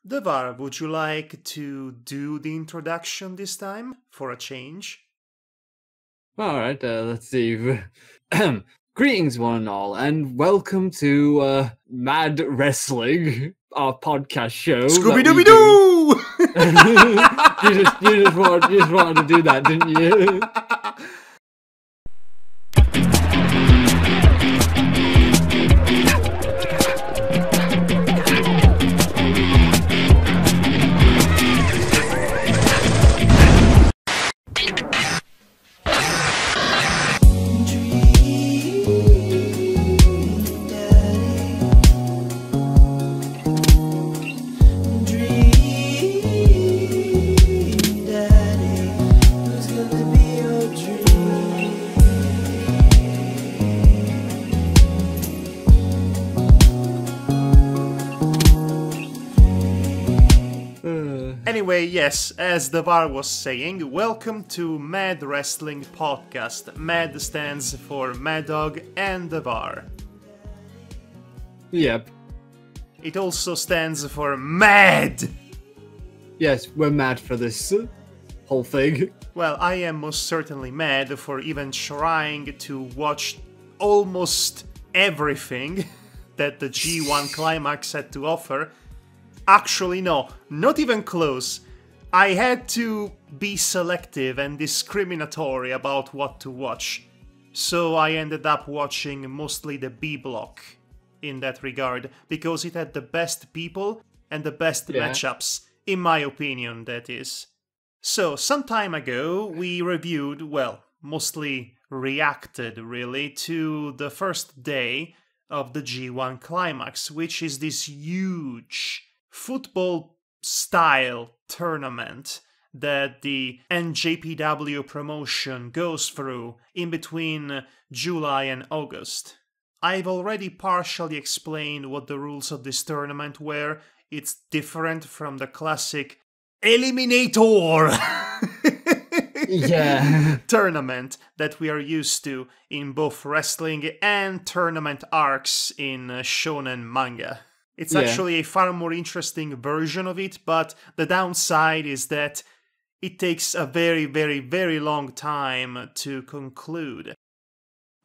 Devar, would you like to do the introduction this time, for a change? Alright, let's see. Greetings, one and all, and welcome to Mad Wrestling, our podcast show. Scooby-Dooby-Doo! you just wanted to do that, didn't you? Anyway, yes, as Devar was saying, welcome to Mad Wrestling Podcast. Mad stands for Madhog and Devar. Yep. It also stands for MAD! Yes, we're mad for this whole thing. Well, I am most certainly mad for even trying to watch almost everything that the G1 Climax had to offer. Actually, no, not even close. I had to be selective and discriminatory about what to watch. So I ended up watching mostly the B block in that regard, because it had the best people and the best matchups, in my opinion, that is. So, some time ago, we reviewed, well, mostly reacted, really, to the first day of the G1 Climax, which is this huge football-style tournament that the NJPW promotion goes through in between July and August. I've already partially explained what the rules of this tournament were. It's different from the classic Eliminator tournament that we are used to in both wrestling and tournament arcs in shonen manga. It's actually a far more interesting version of it, but the downside is that it takes a very, very, very long time to conclude.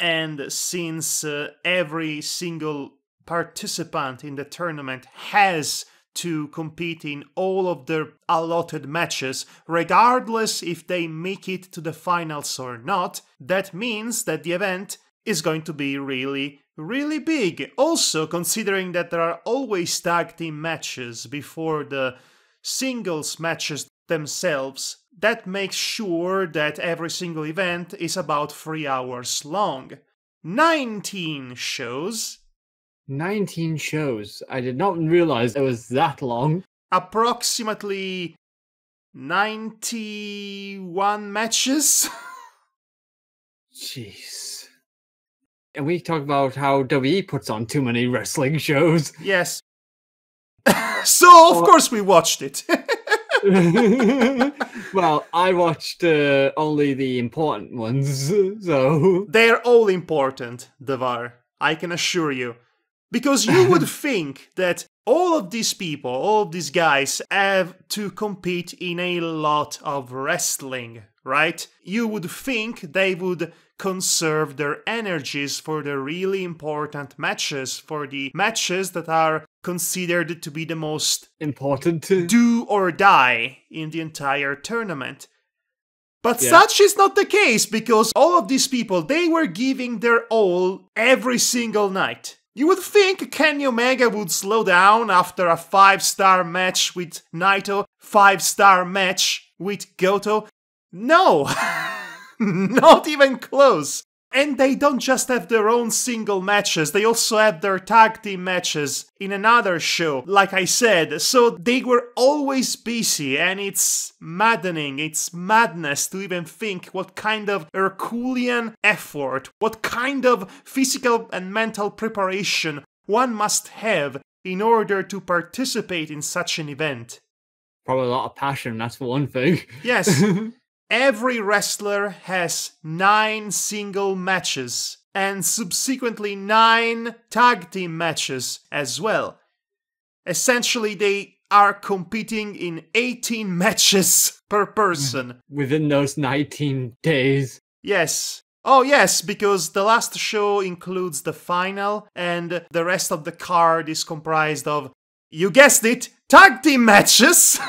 And since every single participant in the tournament has to compete in all of their allotted matches, regardless if they make it to the finals or not, that means that the event is going to be really, really big. Also, considering that there are always tag team matches before the singles matches themselves, that makes sure that every single event is about 3 hours long. 19 shows. 19 shows. I did not realize it was that long. Approximately 91 matches. Jeez. And we talk about how WWE puts on too many wrestling shows. Yes. So, of course, we watched it. Well, I watched only the important ones, so... They're all important, Devar. I can assure you. Because you would think that all of these people, all of these guys, have to compete in a lot of wrestling, right? You would think they would conserve their energies for the really important matches, for the matches that are considered to be the most important, do or die in the entire tournament. But such is not the case, because all of these people, they were giving their all every single night. You would think Kenny Omega would slow down after a 5-star match with Naito, 5-star match with Goto. No! Not even close! And they don't just have their own single matches, they also have their tag team matches in another show, like I said. So they were always busy, and it's maddening, it's madness to even think what kind of Herculean effort, what kind of physical and mental preparation one must have in order to participate in such an event. Probably a lot of passion, that's for one thing. Yes. Every wrestler has 9 single matches, and subsequently 9 tag team matches as well. Essentially, they are competing in 18 matches per person. Within those 19 days. Yes. Oh, yes, because the last show includes the final, and the rest of the card is comprised of, you guessed it, tag team matches!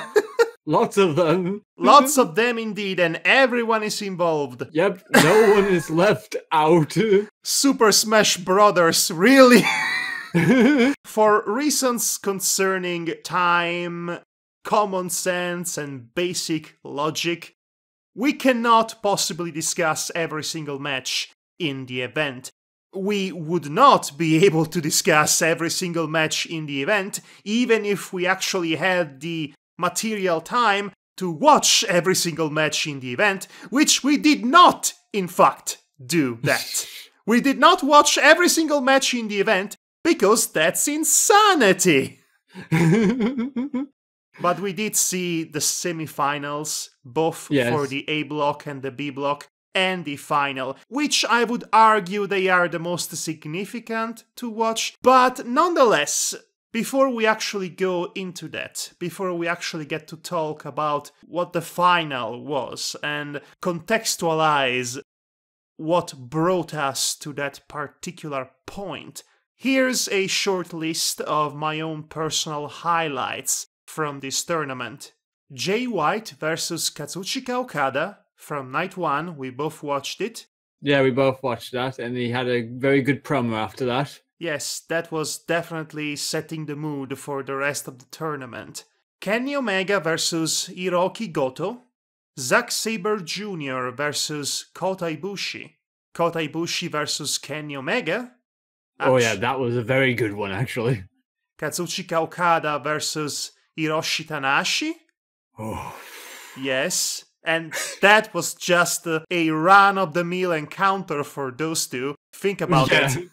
Lots of them. Lots of them indeed, and everyone is involved. Yep, no one is left out. Super Smash Brothers, really? For reasons concerning time, common sense, and basic logic, we cannot possibly discuss every single match in the event. We would not be able to discuss every single match in the event, even if we actually had the material time to watch every single match in the event, which we did not, in fact, do that. We did not watch every single match in the event, because that's insanity! But we did see the semi-finals, both for the A block and the B block, and the final, which I would argue they are the most significant to watch. But nonetheless, before we actually go into that, before we actually get to talk about what the final was and contextualize what brought us to that particular point, here's a short list of my own personal highlights from this tournament. Jay White versus Kazuchika Okada from night 1, we both watched it. Yeah, we both watched that, and he had a very good promo after that. Yes, that was definitely setting the mood for the rest of the tournament. Kenny Omega versus Hiroki Goto. Zack Sabre Jr. versus Kota Ibushi. Kota Ibushi versus Kenny Omega. Oh yeah, that was a very good one, actually. Kazuchika Okada versus Hiroshi Tanahashi. Oh. Yes, and that was just a run-of-the-mill encounter for those two. Think about it.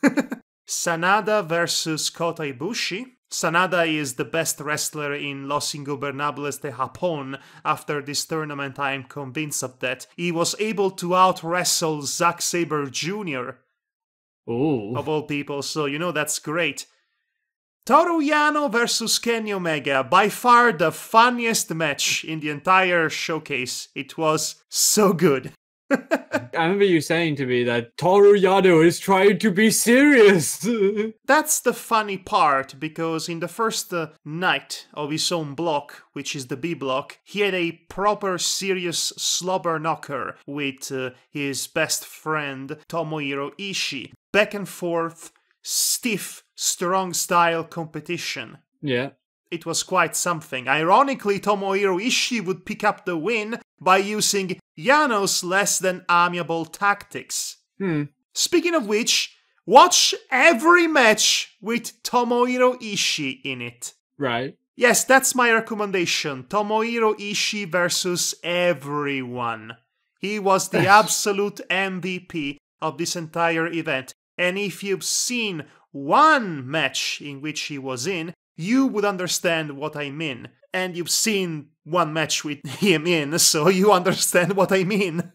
Sanada versus Kota Ibushi. Sanada is the best wrestler in Los Ingobernables de Japón. After this tournament, I am convinced of that. He was able to out-wrestle Zack Sabre Jr. Ooh. Of all people, so you know that's great. Toru Yano versus Kenny Omega, by far the funniest match in the entire showcase. It was so good. I remember you saying to me that Toru Yano is trying to be serious. That's the funny part, because in the first night of his own block, which is the B block, he had a proper serious slobber knocker with his best friend Tomohiro Ishii. Back and forth, stiff, strong style competition. Yeah. It was quite something. Ironically, Tomohiro Ishii would pick up the win by using Yano's less than amiable tactics. Speaking of which, watch every match with Tomohiro Ishii in it. Right. Yes, that's my recommendation. Tomohiro Ishii versus everyone. He was the absolute MVP of this entire event. And if you've seen one match in which he was in, you would understand what I mean. And you've seen one match with him in, so you understand what I mean.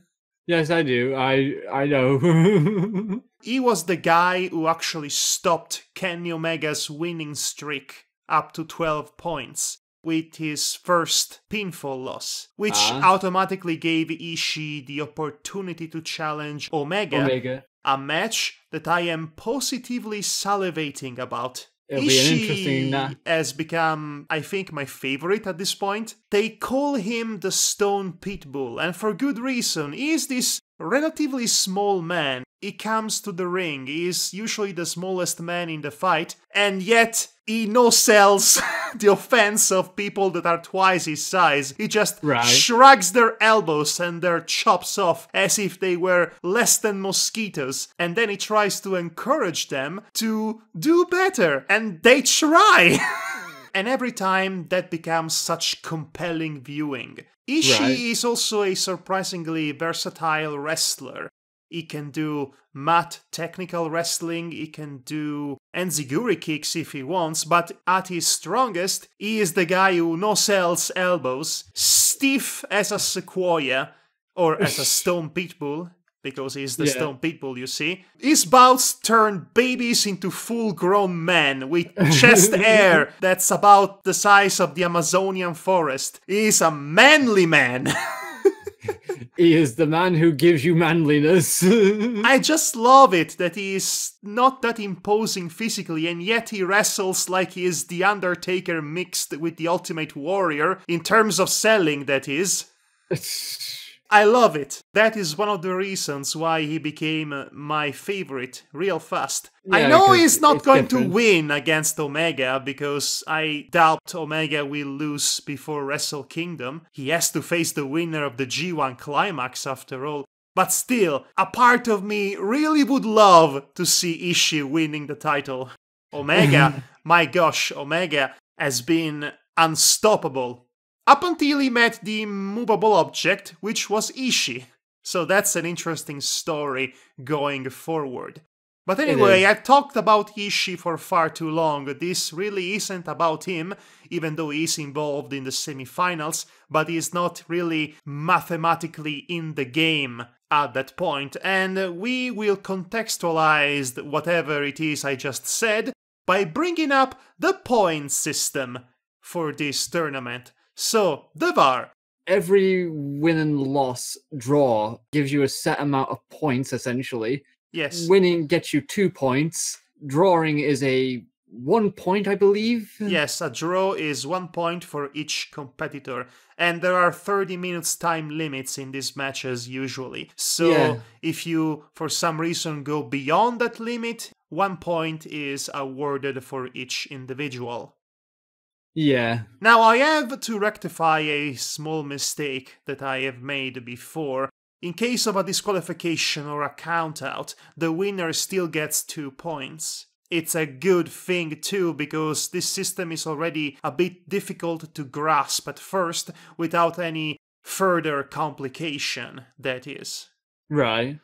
Yes, I do. I know. He was the guy who actually stopped Kenny Omega's winning streak up to 12 points with his first pinfall loss, which automatically gave Ishii the opportunity to challenge Omega. A match that I am positively salivating about. It'll be an interesting has become, I think, my favorite at this point. They call him the Stone Pitbull, and for good reason. He is this relatively small man. He comes to the ring, he is usually the smallest man in the fight, and yet he no-sells the offense of people that are twice his size. He just shrugs their elbows and their chops off as if they were less than mosquitoes, and then he tries to encourage them to do better, and they try! And every time that becomes such compelling viewing. Ishii is also a surprisingly versatile wrestler. He can do mat technical wrestling, he can do enziguri kicks if he wants, but at his strongest, he is the guy who no-sells elbows, stiff as a sequoia, or as a stone pitbull, because he's the Stone Pitbull, you see. His bouts turn babies into full-grown men with chest hair that's about the size of the Amazonian forest. He's a manly man. He is the man who gives you manliness. I just love it that he is not that imposing physically, and yet he wrestles like he is the Undertaker mixed with the Ultimate Warrior, in terms of selling, that is. I love it. That is one of the reasons why he became my favorite real fast. Yeah, I know he's not going to win against Omega, because I doubt Omega will lose before Wrestle Kingdom. He has to face the winner of the G1 Climax after all. But still, a part of me really would love to see Ishii winning the title. Omega, my gosh, Omega has been unstoppable. Up until he met the immovable object, which was Ishii. So that's an interesting story going forward. But anyway, I've talked about Ishii for far too long. This really isn't about him, even though he's involved in the semifinals, but he's not really mathematically in the game at that point. And we will contextualize whatever it is I just said by bringing up the point system for this tournament. So, Devar. Every win and loss draw gives you a set amount of points, essentially. Yes. Winning gets you 2 points. Drawing is a 1 point, I believe. Yes, a draw is 1 point for each competitor. And there are 30 minutes time limits in these matches usually. So, if you, for some reason, go beyond that limit, 1 point is awarded for each individual. Yeah. Now, I have to rectify a small mistake that I have made before. In case of a disqualification or a count-out, the winner still gets 2 points. It's a good thing too, because this system is already a bit difficult to grasp at first, without any further complication, that is. Right.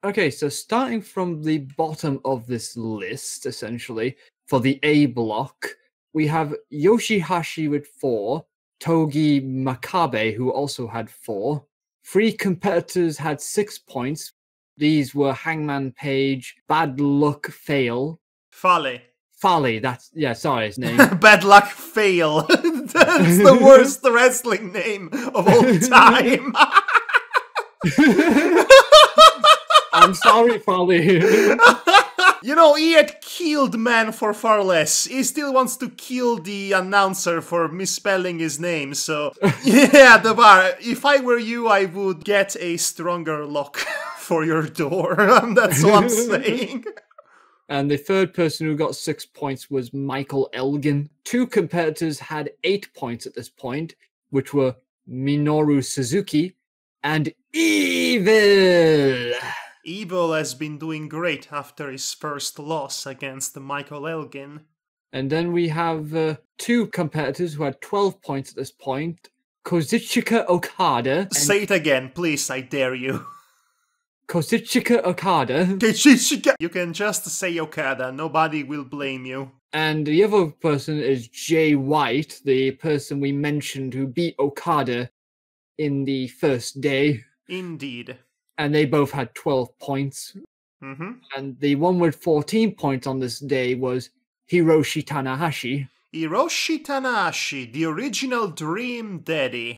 Okay, so starting from the bottom of this list, essentially, for the A block, we have Yoshihashi with 4, Togi Makabe, who also had 4. 3 competitors had 6 points. These were Hangman Page, Bad Luck Fail. Fale, that's, sorry, his name. Bad Luck Fail. That's the worst wrestling name of all time. I'm sorry, Fale. You know, he had killed man for far less. He still wants to kill the announcer for misspelling his name, so... Yeah, Devar, if I were you, I would get a stronger lock for your door. That's what I'm saying. And the third person who got 6 points was Michael Elgin. 2 competitors had 8 points at this point, which were Minoru Suzuki and Evil. Evil has been doing great after his first loss against Michael Elgin. And then we have 2 competitors who had 12 points at this point. Kazuchika Okada. Say it again, please, I dare you. Kazuchika Okada. You can just say Okada, nobody will blame you. And the other person is Jay White, the person we mentioned who beat Okada in the first day. Indeed. And they both had 12 points. Mm-hmm. And the one with 14 points on this day was Hiroshi Tanahashi. Hiroshi Tanahashi, the original Dream Daddy.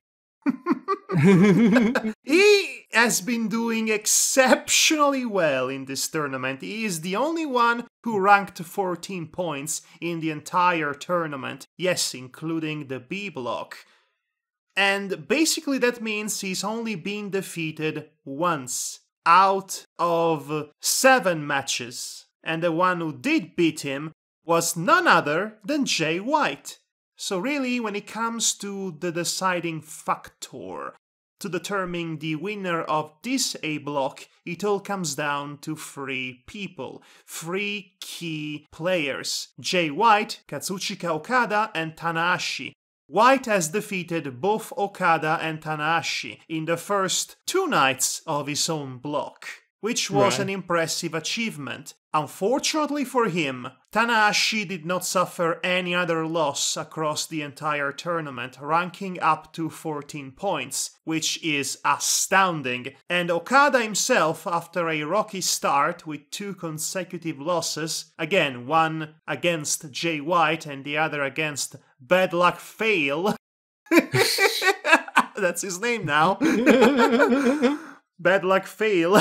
He has been doing exceptionally well in this tournament. He is the only one who ranked 14 points in the entire tournament. Yes, including the B block. And basically that means he's only been defeated once out of 7 matches. And the one who did beat him was none other than Jay White. So really, when it comes to the deciding factor to determine the winner of this A block, it all comes down to 3 people. 3 key players. Jay White, Kazuchika Okada, and Tanahashi. White has defeated both Okada and Tanahashi in the first 2 nights of his own block, which was an impressive achievement. Unfortunately for him, Tanahashi did not suffer any other loss across the entire tournament, ranking up to 14 points, which is astounding. And Okada himself, after a rocky start with 2 consecutive losses, again, one against Jay White and the other against Bad Luck Fail. That's his name now. Bad Luck Fail.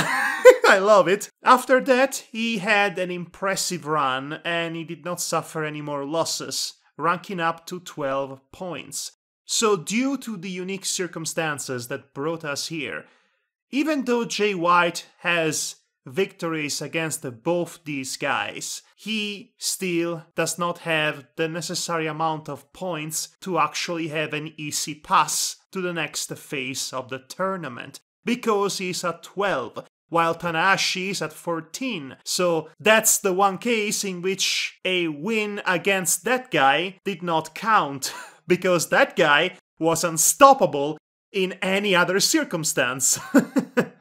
I love it. After that, he had an impressive run and he did not suffer any more losses, ranking up to 12 points. So due to the unique circumstances that brought us here, even though Jay White has victories against both these guys, he still does not have the necessary amount of points to actually have an easy pass to the next phase of the tournament, because he's at 12, while Tanahashi is at 14. So that's the one case in which a win against that guy did not count, because that guy was unstoppable in any other circumstance.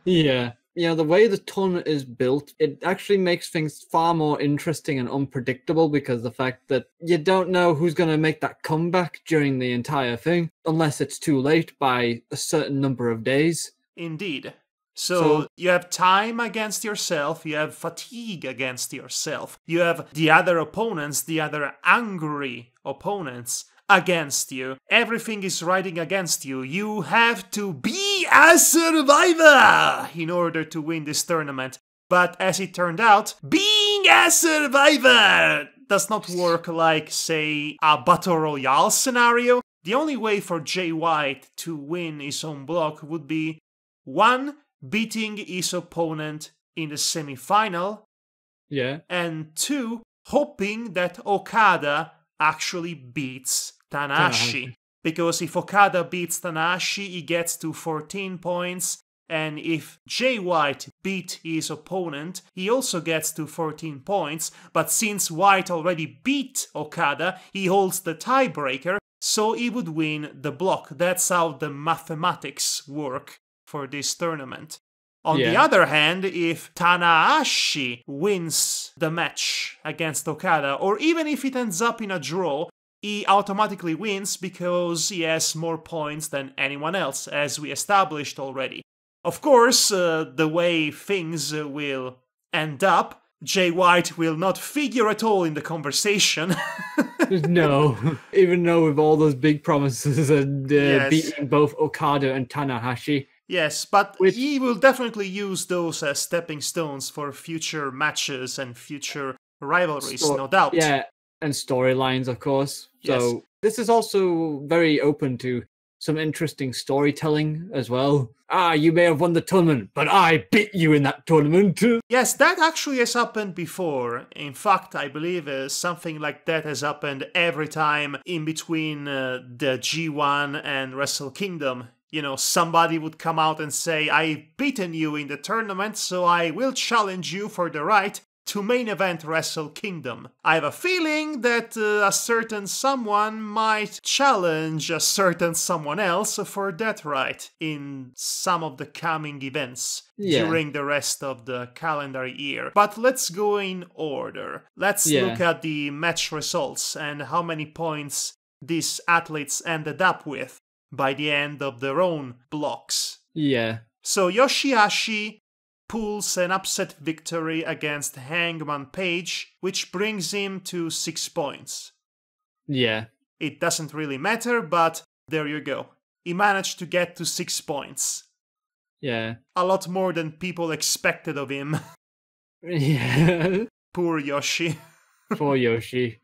Yeah. The way the tournament is built, it actually makes things far more interesting and unpredictable, because the fact that you don't know who's going to make that comeback during the entire thing, unless it's too late by a certain number of days. Indeed. So you have time against yourself, you have fatigue against yourself, you have the other opponents, the other angry opponents against you. Everything is riding against you. You have to be a survivor in order to win this tournament. But as it turned out, being a survivor does not work like, say, a Battle Royale scenario. The only way for Jay White to win his own block would be 1. Beating his opponent in the semi-final. Yeah. And 2. Hoping that Okada actually beats Tanahashi. Because if Okada beats Tanahashi, he gets to 14 points. And if Jay White beat his opponent, he also gets to 14 points. But since White already beat Okada, he holds the tiebreaker, so he would win the block. That's how the mathematics work for this tournament. On the other hand, if Tanahashi wins the match against Okada, or even if it ends up in a draw, he automatically wins because he has more points than anyone else, as we established already. Of course, the way things will end up, Jay White will not figure at all in the conversation. No, even though with all those big promises and beating both Okada and Tanahashi. Yes, but he will definitely use those as stepping stones for future matches and future rivalries, no doubt. Yeah, and storylines, of course. So this is also very open to some interesting storytelling as well. You may have won the tournament, but I beat you in that tournament. Yes, that actually has happened before. In fact, I believe something like that has happened every time in between the G1 and Wrestle Kingdom. You know, somebody would come out and say, I've beaten you in the tournament, so I will challenge you for the right to main event Wrestle Kingdom. I have a feeling that a certain someone might challenge a certain someone else for that right in some of the coming events during the rest of the calendar year. But let's go in order. Let's look at the match results and how many points these athletes ended up with by the end of their own blocks. Yeah. So Yoshihashi pulls an upset victory against Hangman Page, which brings him to 6 points. Yeah. It doesn't really matter, but there you go. He managed to get to 6 points. Yeah. A lot more than people expected of him. Yeah. Poor Yoshi. Poor Yoshi.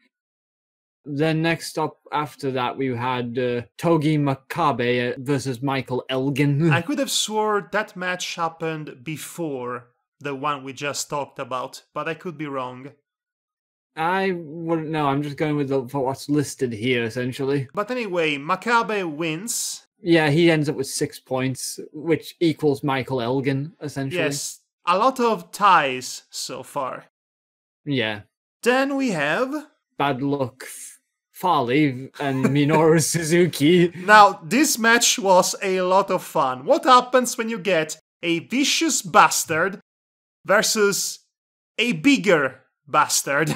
Then next up after that, we had Togi Makabe versus Michael Elgin. I could have swore that match happened before the one we just talked about, but I could be wrong. I wouldn't know. I'm just going with for what's listed here, essentially. But anyway, Makabe wins. Yeah, he ends up with 6 points, which equals Michael Elgin, essentially. Yes, a lot of ties so far. Yeah. Then we have Bad Luck Fale and Minoru Suzuki. Now, this match was a lot of fun. What happens when you get a vicious bastard versus a bigger bastard.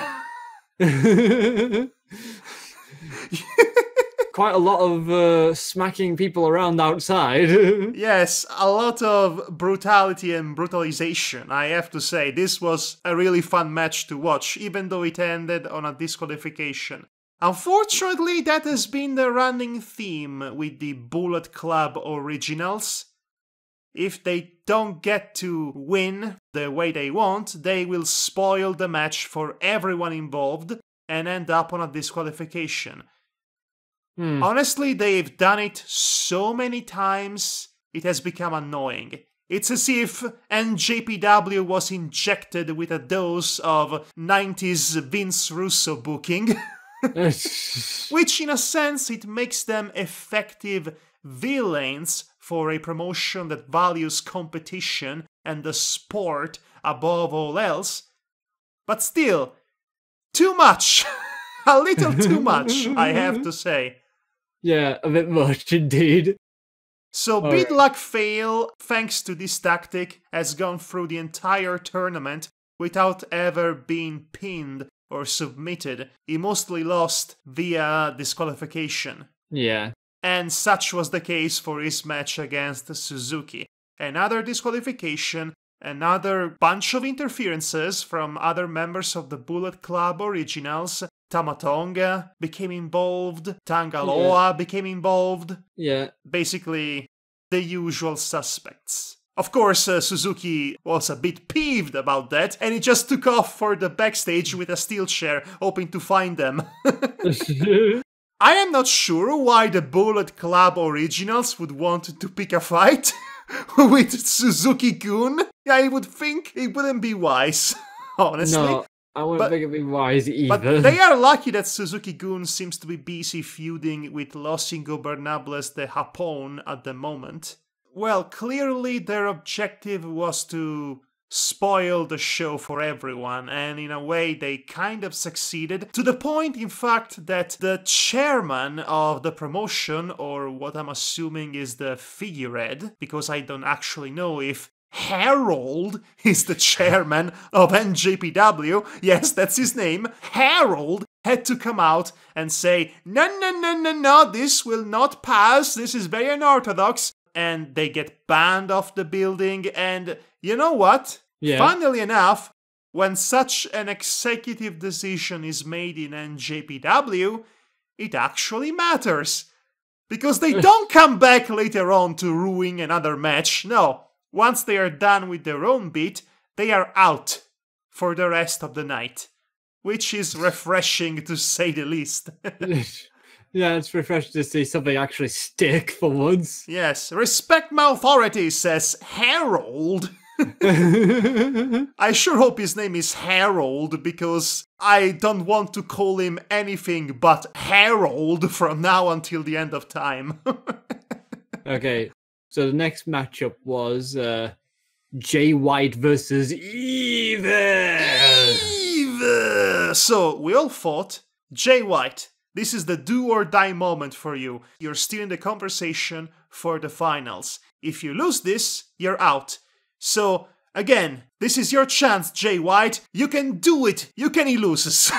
Quite a lot of smacking people around outside. Yes, a lot of brutality and brutalization, I have to say. This was a really fun match to watch, even though it ended on a disqualification. Unfortunately, that has been the running theme with the Bullet Club Originals. If they don't get to win the way they want, they will spoil the match for everyone involved and end up on a disqualification. Honestly, they've done it so many times, it has become annoying. It's as if NJPW was injected with a dose of 90s Vince Russo booking. Which, in a sense, it makes them effective villains for a promotion that values competition and the sport above all else. But still, too much! A little too much, I have to say. Yeah, a bit much indeed. So Bid Luck Fail, thanks to this tactic, has gone through the entire tournament without ever being pinned or submitted. He mostly lost via disqualification. Yeah. And such was the case for his match against Suzuki. Another disqualification, another bunch of interferences from other members of the Bullet Club Originals. Tamatonga became involved, Tangaloa became involved. Yeah. Basically, the usual suspects. Of course, Suzuki was a bit peeved about that, and he just took off for the backstage with a steel chair, hoping to find them. I am not sure why the Bullet Club Originals would want to pick a fight with Suzuki-kun. I would think it wouldn't be wise, honestly. No, I wouldn't think it'd be wise either. But they are lucky that Suzuki-gun seems to be busy feuding with Los Ingobernables de Japón at the moment. Well, clearly their objective was to spoil the show for everyone, and in a way they kind of succeeded, to the point, in fact, that the chairman of the promotion, or what I'm assuming is the figurehead, because I don't actually know if Harold is the chairman of NJPW, yes, that's his name, Harold had to come out and say, no, this will not pass, this is very unorthodox, and they get banned off the building, and you know what? Yeah. Funnily enough, when such an executive decision is made in NJPW, it actually matters. Because they don't come back later on to ruin another match, no. Once they are done with their own bit, they are out for the rest of the night. Which is refreshing, to say the least. Yeah, it's refreshing to see something actually stick for once. Yes, respect my authority, says Harold. I sure hope his name is Harold, because I don't want to call him anything but Harold from now until the end of time. Okay, so the next matchup was Jay White versus Evil. So, we all fought. Jay White, this is the do-or-die moment for you. You're still in the conversation for the finals. If you lose this, you're out. So, again, this is your chance, Jay White. You can do it. You can he loses.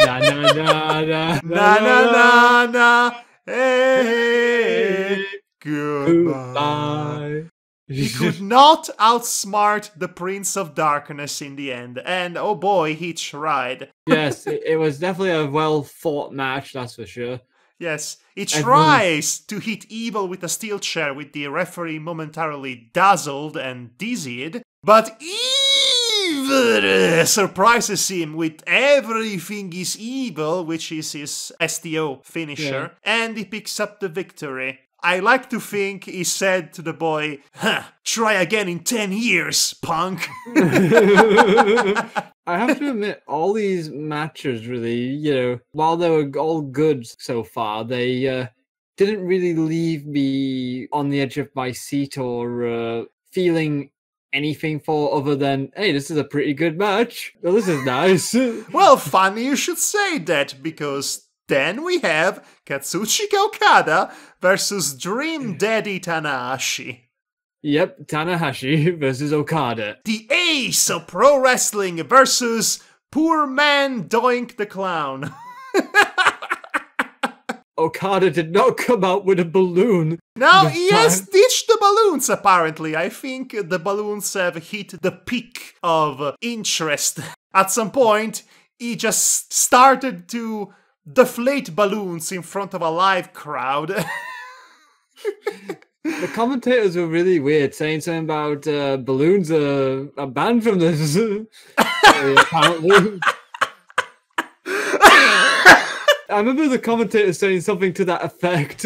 Na na na na na na na. Hey, goodbye. He could not outsmart the Prince of Darkness in the end. And oh boy, he tried. Yes, it was definitely a well-fought match, that's for sure. Yes, he tries to hit Evil with a steel chair with the referee momentarily dazzled and dizzied. But Evil surprises him with everything is evil, which is his STO finisher, and he picks up the victory. I like to think he said to the boy, try again in 10 years, punk. I have to admit, all these matches really, while they were all good so far, they didn't really leave me on the edge of my seat or feeling anything for other than, hey, this is a pretty good match. Well, this is nice. Well, funny you should say that, because then we have Katsuchika Okada versus Dream Daddy Tanahashi. Yep, Tanahashi versus Okada. The ace of pro wrestling versus poor man Doink the Clown. Okada did not come out with a balloon. Now, he has ditched the balloons, apparently. I think the balloons have hit the peak of interest. At some point, he just started to deflate balloons in front of a live crowd. The commentators were really weird, saying something about balloons are banned from this. Apparently. I remember the commentator saying something to that effect.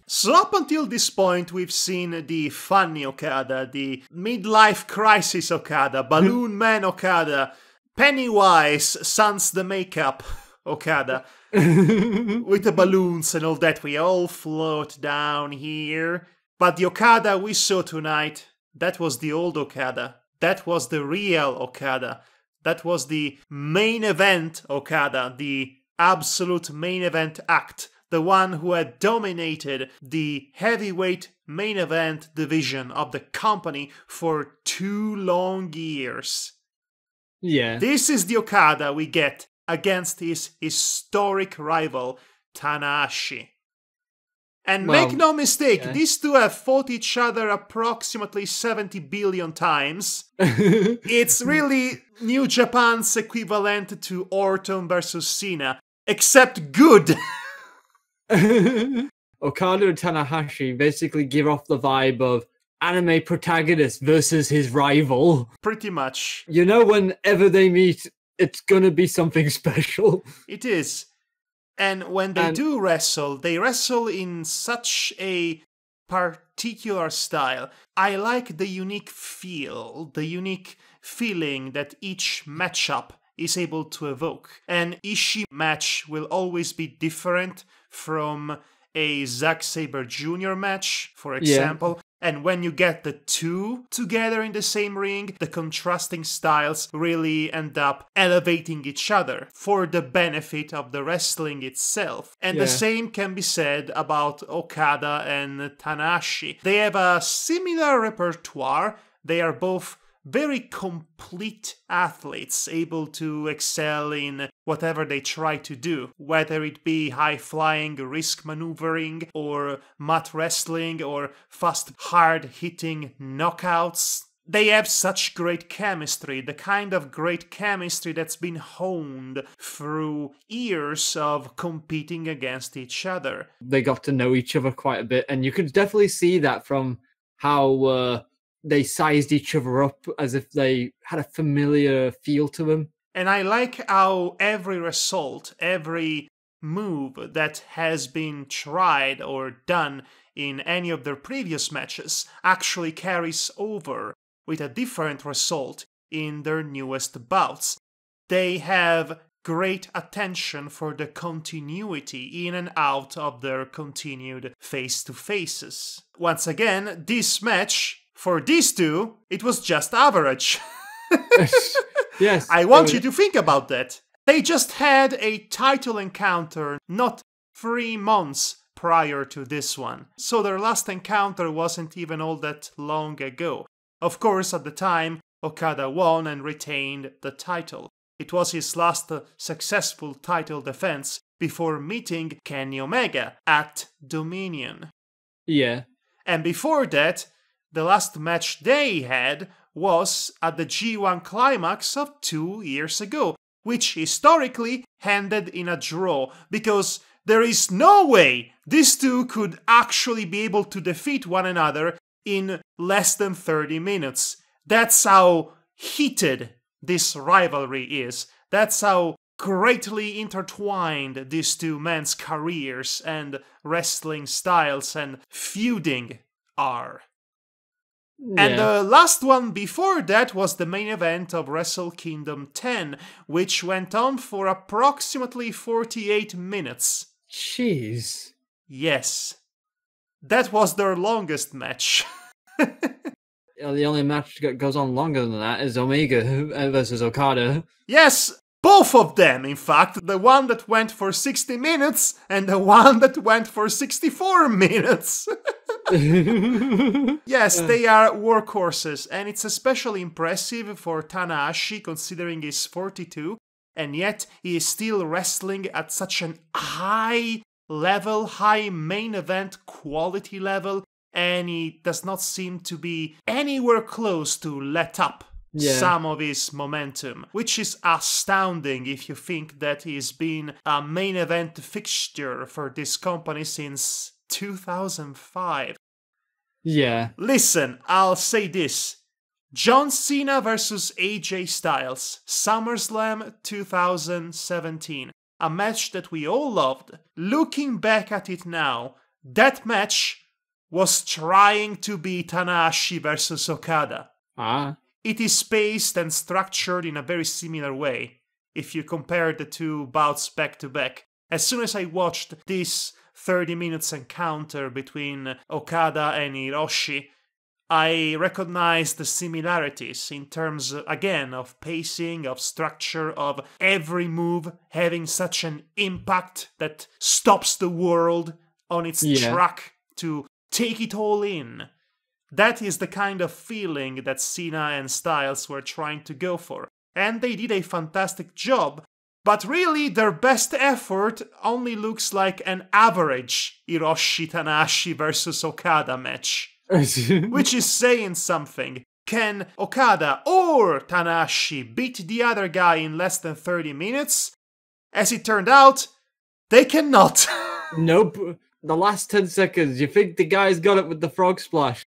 So up until this point, we've seen the funny Okada, the midlife crisis Okada, Balloon Man Okada, Pennywise sans the makeup Okada, with the balloons and all that. We all float down here. But the Okada we saw tonight, that was the old Okada. That was the real Okada. That was the main event Okada, the absolute main event act, the one who had dominated the heavyweight main event division of the company for 2 long years. Yeah. This is the Okada we get against his historic rival, Tanahashi. And make no mistake, these two have fought each other approximately 70 billion times. It's really New Japan's equivalent to Orton versus Cena. Except good. Okada and Tanahashi basically give off the vibe of anime protagonist versus his rival. Pretty much. You know, whenever they meet, it's gonna be something special. It is. And when they do wrestle, they wrestle in such a particular style. I like the unique feel, the unique feeling that each matchup is able to evoke. An Ishii match will always be different from a Zack Sabre Jr. match, for example. Yeah. And when you get the two together in the same ring, the contrasting styles really end up elevating each other for the benefit of the wrestling itself. And the same can be said about Okada and Tanahashi. They have a similar repertoire. They are both very complete athletes, able to excel in whatever they try to do, whether it be high-flying, risk maneuvering, or mat wrestling, or fast, hard-hitting knockouts. They have such great chemistry, the kind of great chemistry that's been honed through years of competing against each other. They got to know each other quite a bit, and you could definitely see that from how they sized each other up as if they had a familiar feel to them. And I like how every result, every move that has been tried or done in any of their previous matches actually carries over with a different result in their newest bouts. They have great attention for the continuity in and out of their continued face-to-faces. Once again, this match, for these two, it was just average. Yes. I want you to think about that. They just had a title encounter not 3 months prior to this one. So their last encounter wasn't even all that long ago. Of course, at the time, Okada won and retained the title. It was his last successful title defense before meeting Kenny Omega at Dominion. Yeah. And before that, the last match they had was at the G1 Climax of 2 years ago, which historically ended in a draw, because there is no way these two could actually be able to defeat one another in less than 30 minutes. That's how heated this rivalry is. That's how greatly intertwined these two men's careers and wrestling styles and feuding are. Yeah. And the last one before that was the main event of Wrestle Kingdom 10, which went on for approximately 48 minutes. Jeez. Yes. That was their longest match. The only match that goes on longer than that is Omega versus Okada. Yes, both of them, in fact. The one that went for 60 minutes and the one that went for 64 minutes. Yes, they are workhorses, and it's especially impressive for Tanahashi considering he's 42, and yet he is still wrestling at such an high level, high main event quality level, and he does not seem to be anywhere close to let up some of his momentum, which is astounding if you think that he's been a main event fixture for this company since 2005. Yeah. Listen, I'll say this. John Cena versus AJ Styles, SummerSlam 2017. A match that we all loved. Looking back at it now, that match was trying to be Tanahashi versus Okada. It is paced and structured in a very similar way, if you compare the two bouts back to back. As soon as I watched this 30 minutes encounter between Okada and Hiroshi, I recognized the similarities in terms, again, of pacing, of structure, of every move having such an impact that stops the world on its track to take it all in. That is the kind of feeling that Cena and Styles were trying to go for. And they did a fantastic job, but really their best effort only looks like an average Hiroshi Tanahashi versus Okada match. Which is saying something. Can Okada or Tanahashi beat the other guy in less than 30 minutes? As it turned out, they cannot. Nope. The last 10 seconds, you think the guy's got it with the frog splash.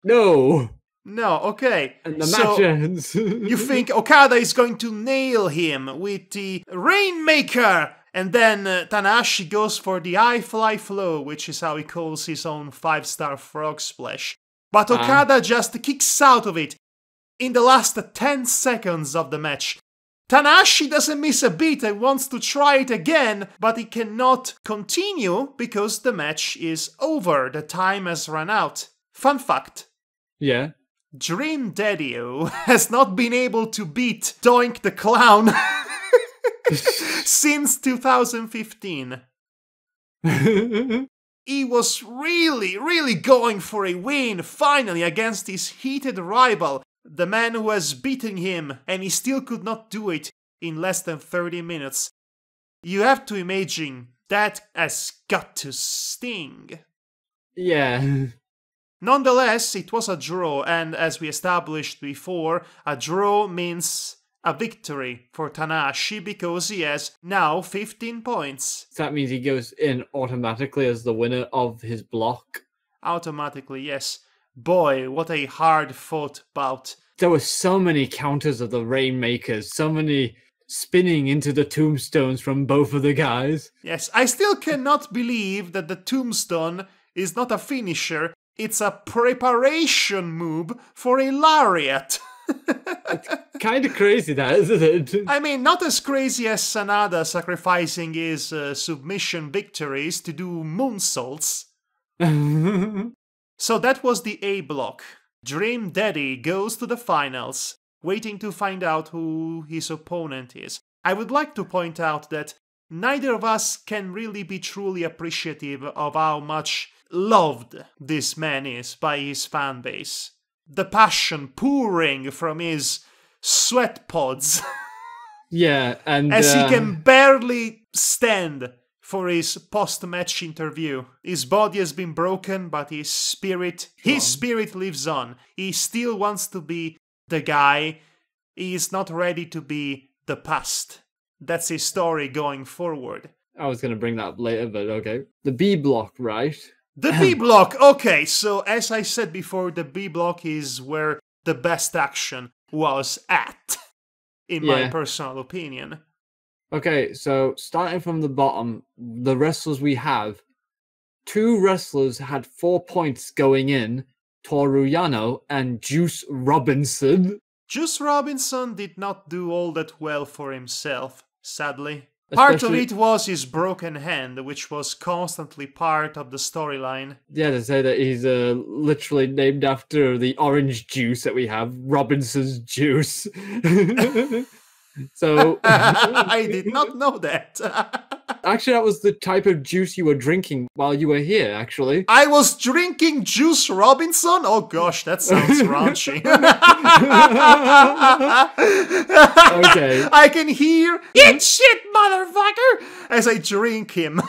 No, okay. And the match ends. You think Okada is going to nail him with the Rainmaker, and then Tanahashi goes for the High Fly Flow, which is how he calls his own 5-star frog splash. But Okada just kicks out of it in the last 10 seconds of the match. Tanahashi doesn't miss a beat and wants to try it again, but he cannot continue because the match is over. The time has run out. Fun fact. Yeah. Dream Daddy has not been able to beat Doink the Clown since 2015. He was really going for a win finally against his heated rival, the man who has beaten him, and he still could not do it in less than 30 minutes. You have to imagine that has got to sting. Yeah. Nonetheless, it was a draw, and as we established before, a draw means a victory for Tanahashi because he has now 15 points. So that means he goes in automatically as the winner of his block? Automatically, yes. Boy, what a hard-fought bout. There were so many counters of the Rainmakers, so many spinning into the tombstones from both of the guys. Yes, I still cannot believe that the tombstone is not a finisher. It's a preparation move for a lariat. It's kind of crazy, that, isn't it? I mean, not as crazy as Sanada sacrificing his submission victories to do moonsaults. So that was the A block. Dream Daddy goes to the finals, waiting to find out who his opponent is. I would like to point out that neither of us can really be truly appreciative of how much loved this man is by his fan base. The passion pouring from his sweat pods. Yeah, and as he can barely stand for his post-match interview. His body has been broken, but his spirit lives on. He still wants to be the guy. He is not ready to be the past. That's his story going forward. I was going to bring that up later, but okay. The B block, right? The B block, okay, so as I said before, the B block is where the best action was at, in my personal opinion. Okay, so starting from the bottom, the wrestlers we have, 2 wrestlers had 4 points going in, Toru Yano and Juice Robinson. Juice Robinson did not do all that well for himself, sadly. Part of it was his broken hand, which was constantly part of the storyline. Yeah, to say that he's literally named after the orange juice that we have, Robinson's juice. So I did not know that. actually, that was the type of juice you were drinking while you were here, actually. I was drinking Juice Robinson? Oh gosh, that sounds raunchy. Okay. I can hear, eat shit, motherfucker, as I drink him.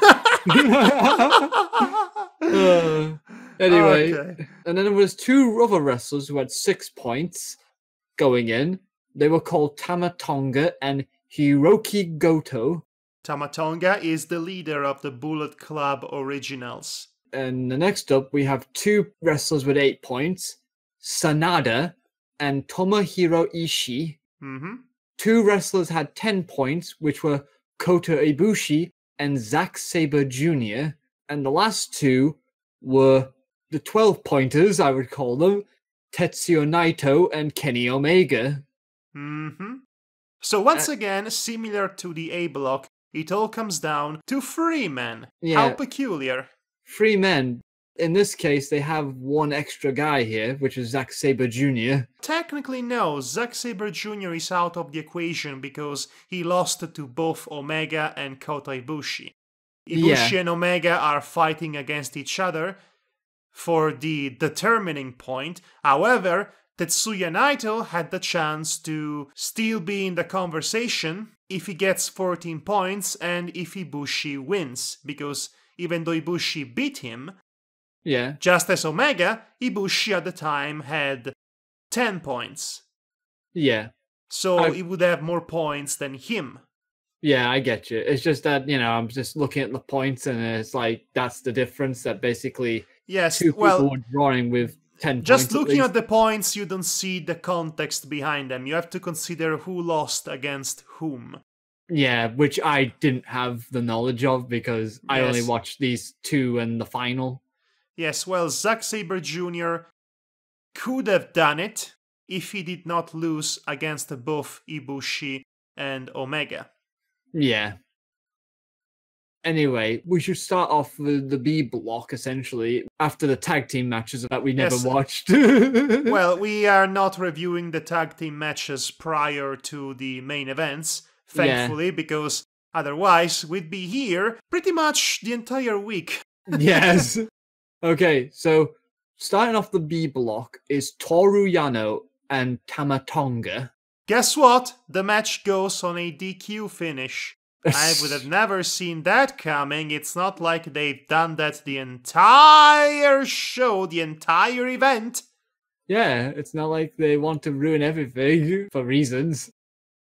Anyway, Okay. and then there was two other wrestlers who had 6 points going in. They were called Tamatonga and Hiroki Goto. Tamatonga is the leader of the Bullet Club Originals. And the next up, we have two wrestlers with 8 points, Sanada and Tomohiro Ishii. Mm-hmm. Two wrestlers had 10 points, which were Kota Ibushi and Zack Sabre Jr. And the last two were the 12-pointers, I would call them, Tetsuya Naito and Kenny Omega. Mm-hmm. So once again, similar to the A block, it all comes down to 3 men. Yeah. How peculiar. 3 men. In this case, they have one extra guy here, which is Zack Sabre Jr. Technically, no. Zack Sabre Jr. is out of the equation because he lost to both Omega and Kota Ibushi. Ibushi and Omega are fighting against each other for the determining point. However, Tetsuya Naito had the chance to still be in the conversation if he gets 14 points and if Ibushi wins, because even though Ibushi beat him, just as Omega, Ibushi at the time had 10 points. Yeah. So he would have more points than him. Yeah, I get you. It's just that, I'm just looking at the points and it's like, that's the difference, that basically two people were drawing with 10 points. Just looking at the points, you don't see the context behind them. You have to consider who lost against whom. Yeah, which I didn't have the knowledge of because I only watched these two and the final. Yes, well, Zack Sabre Jr. could have done it if he did not lose against both Ibushi and Omega. Yeah. Anyway, we should start off with the B block, essentially, after the tag team matches that we never watched. Well, we are not reviewing the tag team matches prior to the main events, thankfully, because otherwise we'd be here pretty much the entire week. Yes. Okay, so starting off the B block is Toru Yano and Tamatonga. Guess what? The match goes on a DQ finish. I would have never seen that coming. It's not like they've done that the entire show, the entire event. Yeah, it's not like they want to ruin everything for reasons.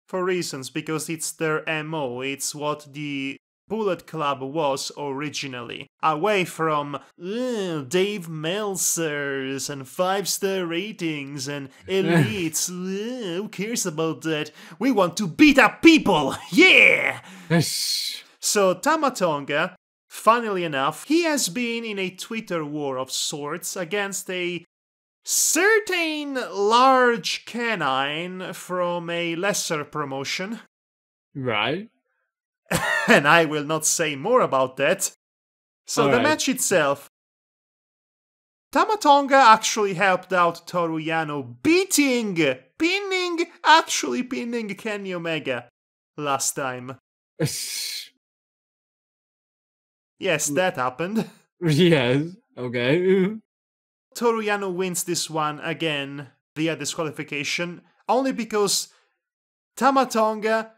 For reasons, because it's their MO. It's what the Bullet Club was originally. Away from Dave Meltzers and 5-star ratings and elites. Who cares about that? We want to beat up people! Yeah! So Tamatonga, funnily enough, he has been in a Twitter war of sorts against a certain large canine from a lesser promotion. Right. And I will not say more about that. So the match itself, Tamatonga actually helped out Toru Yano pinning Kenny Omega last time. Yes, that happened. Yes, okay. Toru Yano wins this one again via disqualification, only because Tamatonga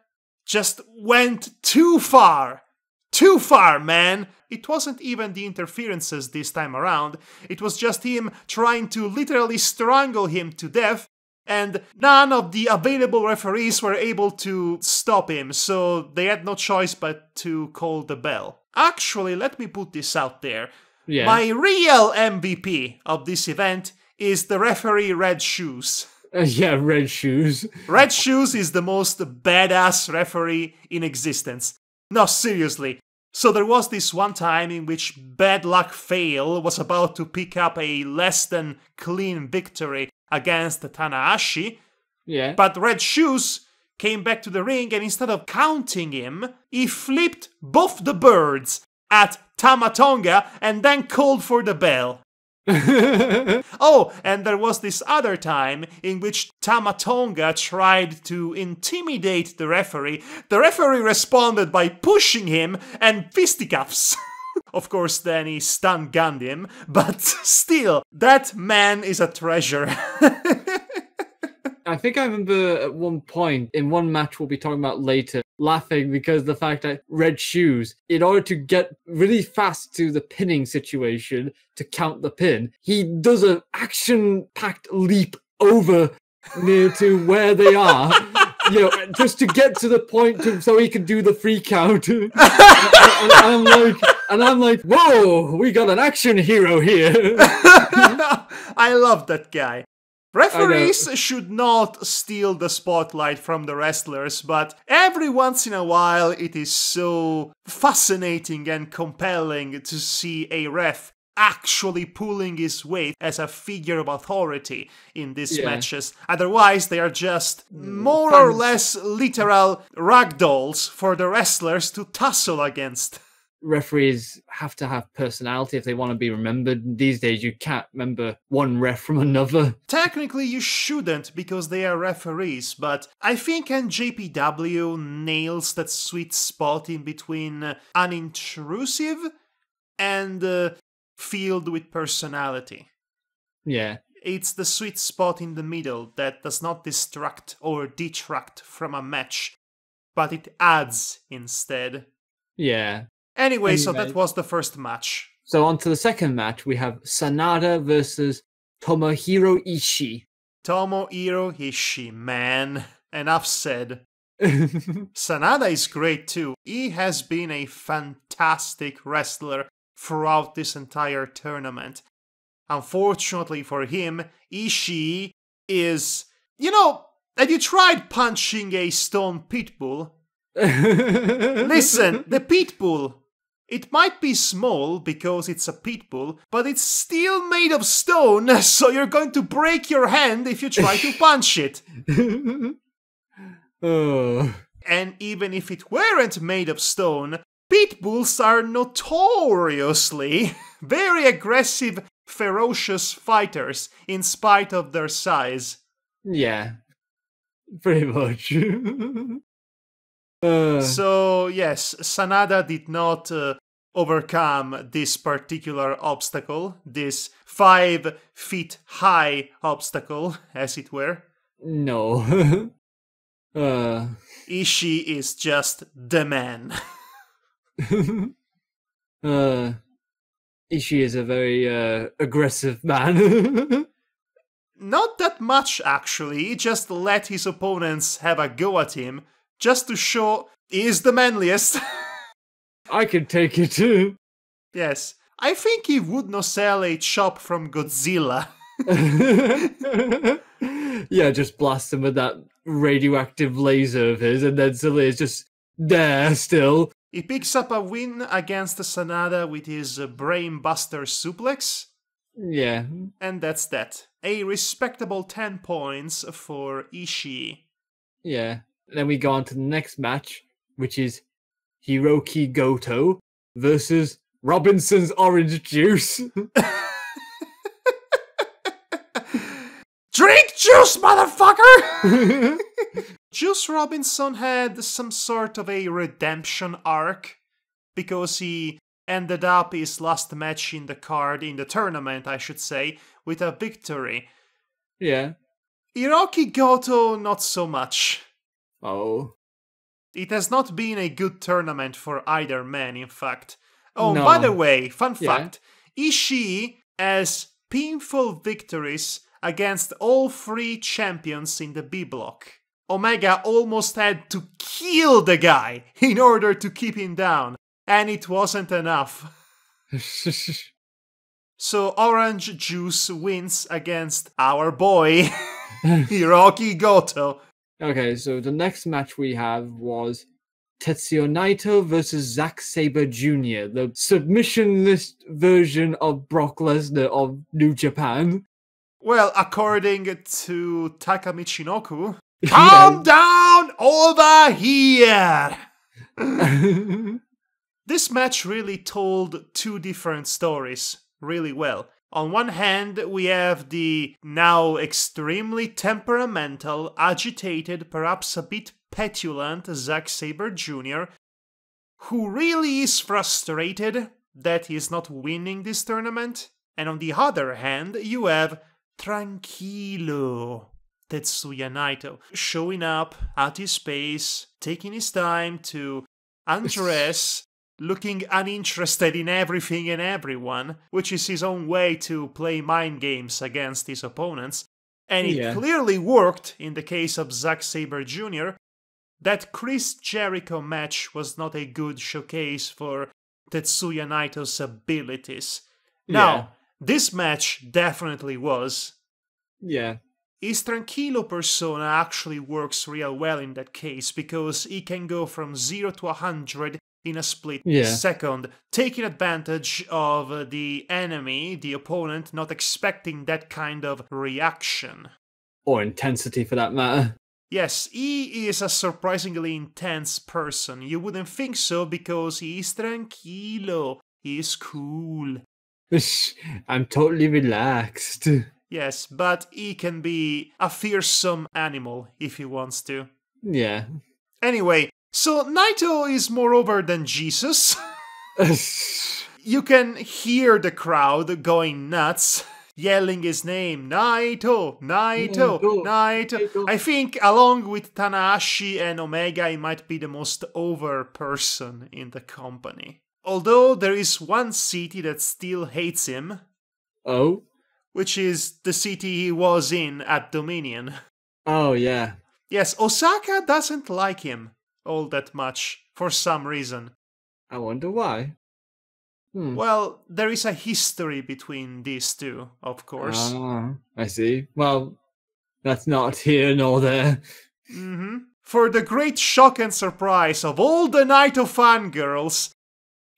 just went too far. Too far, man! It wasn't even the interferences this time around. It was just him trying to literally strangle him to death, and none of the available referees were able to stop him, so they had no choice but to call the bell. Actually, let me put this out there. Yeah. My real MVP of this event is the referee Red Shoes. Yeah, Red Shoes. Red Shoes is the most badass referee in existence. No, seriously. So there was this one time in which Bad Luck Fail was about to pick up a less than clean victory against Tanahashi. Yeah. But Red Shoes came back to the ring and instead of counting him, he flipped both the birds at Tamatonga and then called for the bell. Oh, and there was this other time in which Tamatonga tried to intimidate the referee. The referee responded by pushing him and fisticuffs. Of course, then he stun gunned him, but still, that man is a treasure. I think I remember at one point, in one match we'll be talking about later, laughing because the fact that Red Shoes, in order to get really fast to the pinning situation to count the pin, he does an action-packed leap over near to where they are, you know, just to get to the point so he can do the free count. and I'm like, whoa, we got an action hero here. I love that guy. Referees should not steal the spotlight from the wrestlers, but every once in a while it is so fascinating and compelling to see a ref actually pulling his weight as a figure of authority in these matches. Otherwise, they are just more or less literal ragdolls for the wrestlers to tussle against. Referees have to have personality if they want to be remembered. These days, you can't remember one ref from another. Technically, you shouldn't because they are referees, but I think NJPW nails that sweet spot in between unintrusive and filled with personality. Yeah. It's the sweet spot in the middle that does not distract or detract from a match, but it adds instead. Yeah. Anyway, so that was the first match. So on to the second match, we have Sanada versus Tomohiro Ishii. Tomohiro Ishii, man. Enough said. Sanada is great too. He has been a fantastic wrestler throughout this entire tournament. Unfortunately for him, Ishii is... You know, have you tried punching a stone pitbull? Listen, the pitbull... It might be small because it's a pitbull, but it's still made of stone, so you're going to break your hand if you try to punch it. And even if it weren't made of stone, pitbulls are notoriously very aggressive, ferocious fighters in spite of their size. Yeah, pretty much. So, yes, Sanada did not overcome this particular obstacle, this 5 feet high obstacle, as it were. No. Ishii is just the man. Ishii is a very aggressive man. Not that much, actually. He just let his opponents have a go at him, just to show he is the manliest. I can take it too. Yes. I think he would not sell a chop from Godzilla. Yeah, just blast him with that radioactive laser of his, and then suddenly it's just there still. He picks up a win against Sanada with his brainbuster suplex. Yeah. And that's that. A respectable 10 points for Ishii. Yeah. Then we go on to the next match, which is Hiroki Goto versus Robinson's Orange Juice. Drink juice, motherfucker! Juice Robinson had some sort of a redemption arc because he ended up his last match in the card, in the tournament, I should say, with a victory. Yeah. Hiroki Goto, not so much. Oh. It has not been a good tournament for either man, in fact. Oh, no. By the way, fun fact, Ishii has painful victories against all 3 champions in the B block. Omega almost had to kill the guy in order to keep him down, and it wasn't enough. So Orange Juice wins against our boy, Hiroki Goto. Okay, so the next match we have was Tetsuya Naito versus Zack Sabre Jr., the submission list version of Brock Lesnar of New Japan. Well, according to Taka Michinoku, calm down over here! This match really told 2 different stories really well. On one hand, we have the now extremely temperamental, agitated, perhaps a bit petulant Zack Sabre Jr., who really is frustrated that he is not winning this tournament. And on the other hand, you have Tranquilo Tetsuya Naito showing up at his pace, taking his time to undress, looking uninterested in everything and everyone, which is his own way to play mind games against his opponents. And it clearly worked in the case of Zack Sabre Jr. That Chris Jericho match was not a good showcase for Tetsuya Naito's abilities. Now, this match definitely was. Yeah. His Tranquilo persona actually works real well in that case, because he can go from 0 to 100 in a split second, taking advantage of the enemy, the opponent, not expecting that kind of reaction. Or intensity, for that matter. Yes, he is a surprisingly intense person. You wouldn't think so, because he is tranquilo. He is cool. I'm totally relaxed. Yes, but he can be a fearsome animal if he wants to. Yeah. Anyway, so Naito is more over than Jesus. You can hear the crowd going nuts, yelling his name, Naito, Naito, Naito. I think along with Tanahashi and Omega, he might be the most over person in the company. Although there is one city that still hates him. Oh? Which is the city he was in at Dominion. Oh, yeah. Yes, Osaka doesn't like him all that much, for some reason. I wonder why. Well, there is a history between these two, of course. I see. Well, that's not here nor there. For the great shock and surprise of all the Naito fangirls,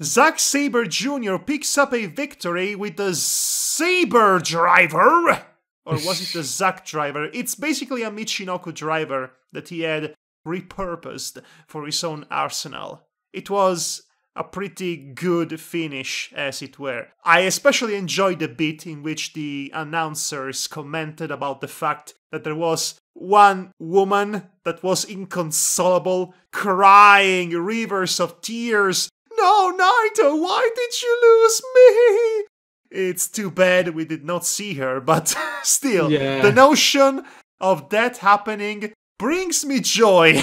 Zack Sabre Jr. picks up a victory with the Sabre Driver! Or was it the Zack Driver? It's basically a Michinoku driver that he had repurposed for his own arsenal. It was a pretty good finish, as it were. I especially enjoyed the bit in which the announcers commented about the fact that there was one woman that was inconsolable, crying rivers of tears. No, Naito, why did you lose me? It's too bad we did not see her, but still, the notion of that happening brings me joy.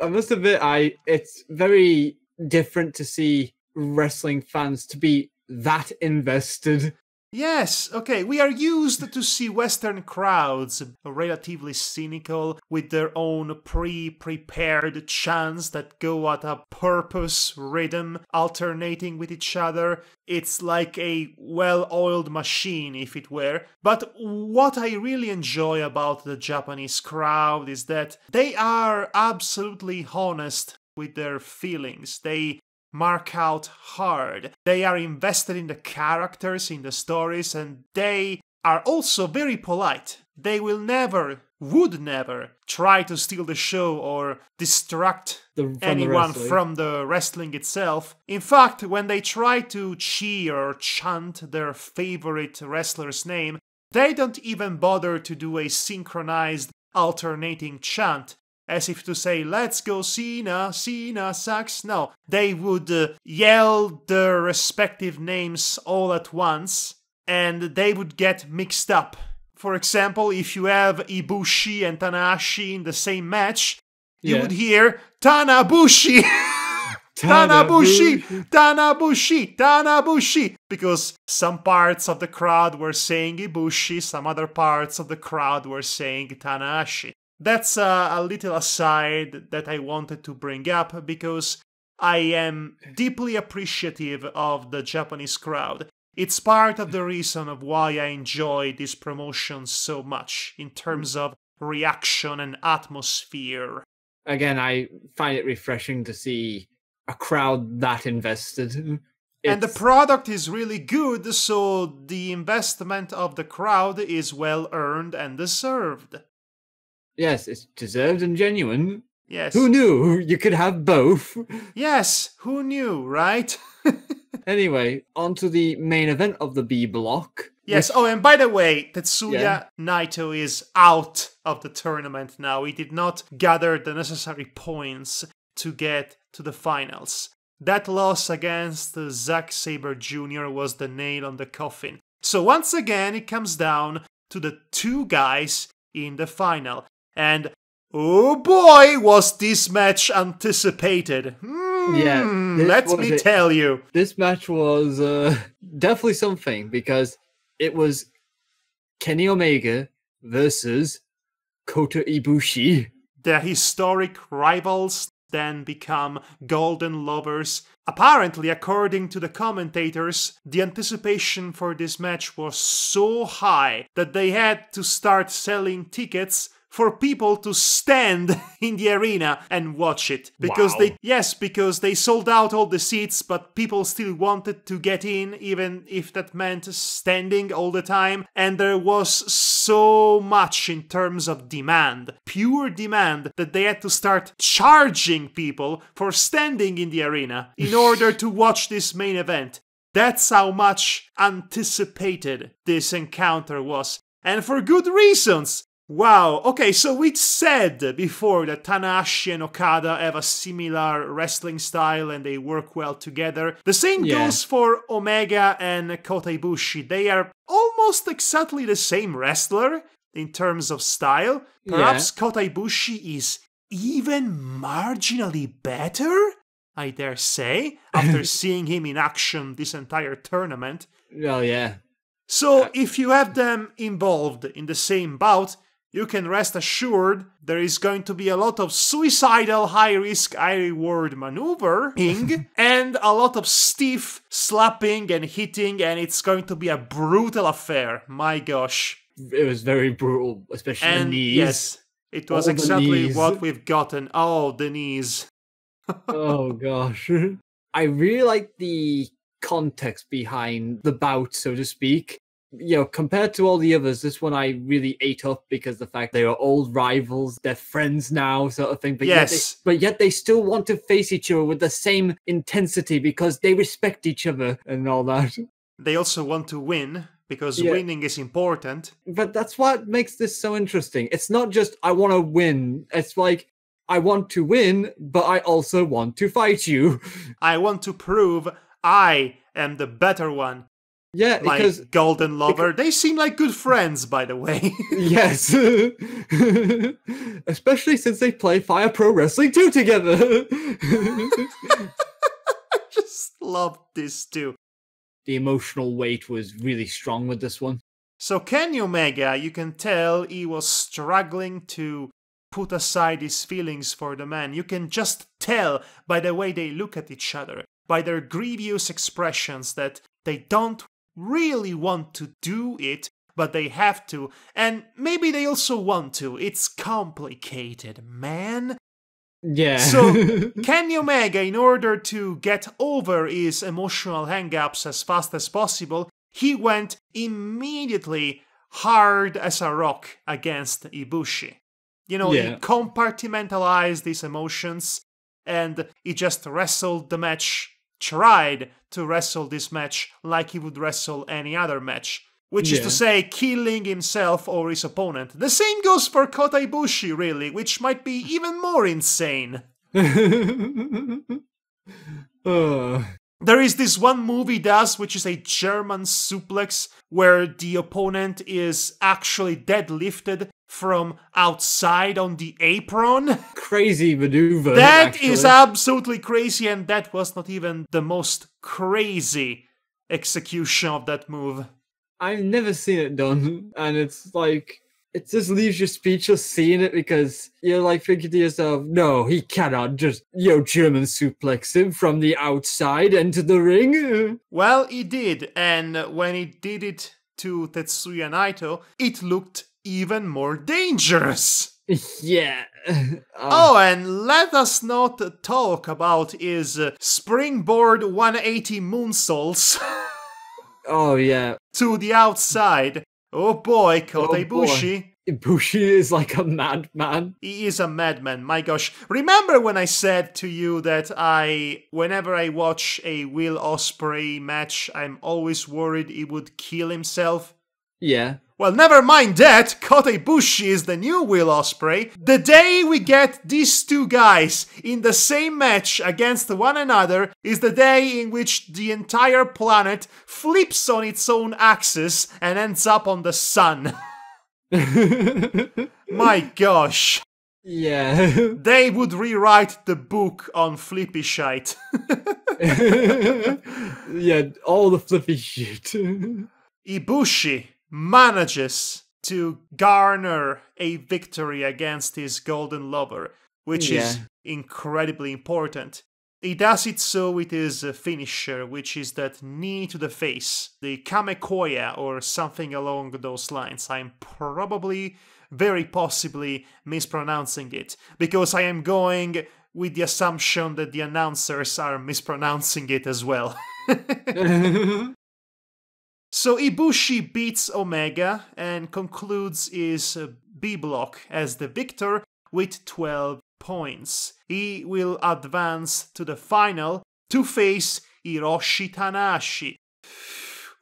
I must admit, it's very different to see wrestling fans to be that invested. Yes, okay, we are used to see Western crowds relatively cynical with their own pre-prepared chants that go at a purpose rhythm, alternating with each other. It's like a well-oiled machine, if it were. But what I really enjoy about the Japanese crowd is that they are absolutely honest with their feelings. They mark out hard. They are invested in the characters, in the stories, and they are also very polite. They would never try to steal the show or distract anyone from the wrestling itself. In fact, when they try to cheer or chant their favorite wrestler's name, they don't even bother to do a synchronized alternating chant, as if to say, let's go Cena, Cena sucks. No, they would yell their respective names all at once, and they would get mixed up. For example, if you have Ibushi and Tanahashi in the same match, you would hear Tanabushi! Tanabushi! Tanabushi! Tanabushi! Because some parts of the crowd were saying Ibushi, some other parts of the crowd were saying Tanahashi. That's a little aside that I wanted to bring up because I am deeply appreciative of the Japanese crowd. It's part of the reason of why I enjoy this promotion so much in terms of reaction and atmosphere. Again, I find it refreshing to see a crowd that invested. And the product is really good, so the investment of the crowd is well earned and deserved. Yes, it's deserved and genuine. Yes. Who knew you could have both? Yes, who knew, right? Anyway, on to the main event of the B block. Yes, which- oh, and by the way, Tetsuya Naito is out of the tournament now. He did not gather the necessary points to get to the finals. That loss against Zack Sabre Jr. was the nail on the coffin. So once again, it comes down to the two guys in the final. And oh boy, was this match anticipated. Let me tell you. This match was definitely something, because it was Kenny Omega versus Kota Ibushi. The historic rivals then become golden lovers. Apparently, according to the commentators, the anticipation for this match was so high that they had to start selling tickets for people to stand in the arena and watch it. Because because they sold out all the seats, but people still wanted to get in, even if that meant standing all the time. And there was so much in terms of demand, pure demand, that they had to start charging people for standing in the arena in order to watch this main event. That's how much anticipated this encounter was. And for good reasons. Wow, okay, so we said before that Tanahashi and Okada have a similar wrestling style and they work well together. The same goes for Omega and Kota Ibushi. They are almost exactly the same wrestler in terms of style. Perhaps Kota Ibushi is even marginally better, I dare say, after seeing him in action this entire tournament. Well, yeah. So if you have them involved in the same bout, you can rest assured there is going to be a lot of suicidal high-risk, high-reward maneuvering and a lot of stiff slapping and hitting, and it's going to be a brutal affair. My gosh. It was very brutal, especially the knees. Yes, it was exactly what we've gotten. Oh, the knees. Oh, gosh. I really like the context behind the bout, so to speak. You know, compared to all the others, this one I really ate up because the fact they are old rivals, they're friends now, sort of thing. But yet they still want to face each other with the same intensity because they respect each other and all that. They also want to win because winning is important. But that's what makes this so interesting. It's not just I want to win. It's like I want to win, but I also want to fight you. I want to prove I am the better one. Yeah, because golden lover. They seem like good friends, by the way. Yes. Especially since they play Fire Pro Wrestling 2 together. I just love this too. The emotional weight was really strong with this one. So Kenny Omega, you can tell he was struggling to put aside his feelings for the man. You can just tell by the way they look at each other, by their grievous expressions, that they don't really want to do it, but they have to, and maybe they also want to. It's complicated, man. Yeah. So Kenny Omega, in order to get over his emotional hang-ups as fast as possible, he went immediately hard as a rock against Ibushi. You know, he compartmentalized his emotions and he just wrestled the match, tried to wrestle this match like he would wrestle any other match. Which is to say, killing himself or his opponent. The same goes for Kota Ibushi, really, which might be even more insane. There is this one move he does, which is a German suplex, where the opponent is actually deadlifted from outside on the apron. Crazy maneuver. That is absolutely crazy, and that was not even the most crazy execution of that move. I've never seen it done, and it's like, it just leaves you speechless seeing it, because you're like thinking to yourself, no, he cannot just, German suplex him from the outside into the ring. Well, he did, and when he did it to Tetsuya Naito, it looked even more dangerous. Yeah. Oh, and let us not talk about his springboard 180 moonsaults. Oh, yeah. To the outside. Oh boy, Kota Ibushi. Ibushi is like a madman. He is a madman, my gosh. Remember when I said to you that whenever I watch a Will Ospreay match, I'm always worried he would kill himself? Yeah. Well, never mind that. Kota Ibushi is the new Will Ospreay. The day we get these two guys in the same match against one another is the day in which the entire planet flips on its own axis and ends up on the sun. My gosh. Yeah. They would rewrite the book on flippy shite. Yeah, all the flippy shit. Ibushi manages to garner a victory against his golden lover, which is incredibly important. He does it so with his finisher, which is that knee to the face, the kamekoya or something along those lines. I'm probably, very possibly, mispronouncing it, because I am going with the assumption that the announcers are mispronouncing it as well. So Ibushi beats Omega and concludes his B block as the victor with 12 points. He will advance to the final to face Hiroshi Tanahashi.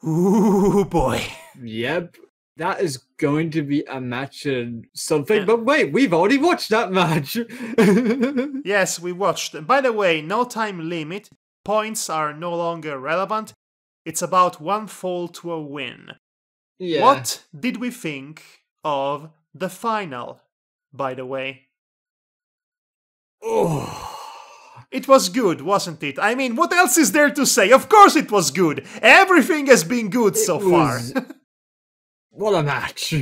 Ooh boy. Yep. That is going to be a match and something, but wait, we've already watched that match. Yes, we watched. By the way, no time limit. Points are no longer relevant. It's about one fall to a win. Yeah. What did we think of the final, by the way? Oh. It was good, wasn't it? I mean, what else is there to say? Of course it was good. Everything has been good so far. What a match.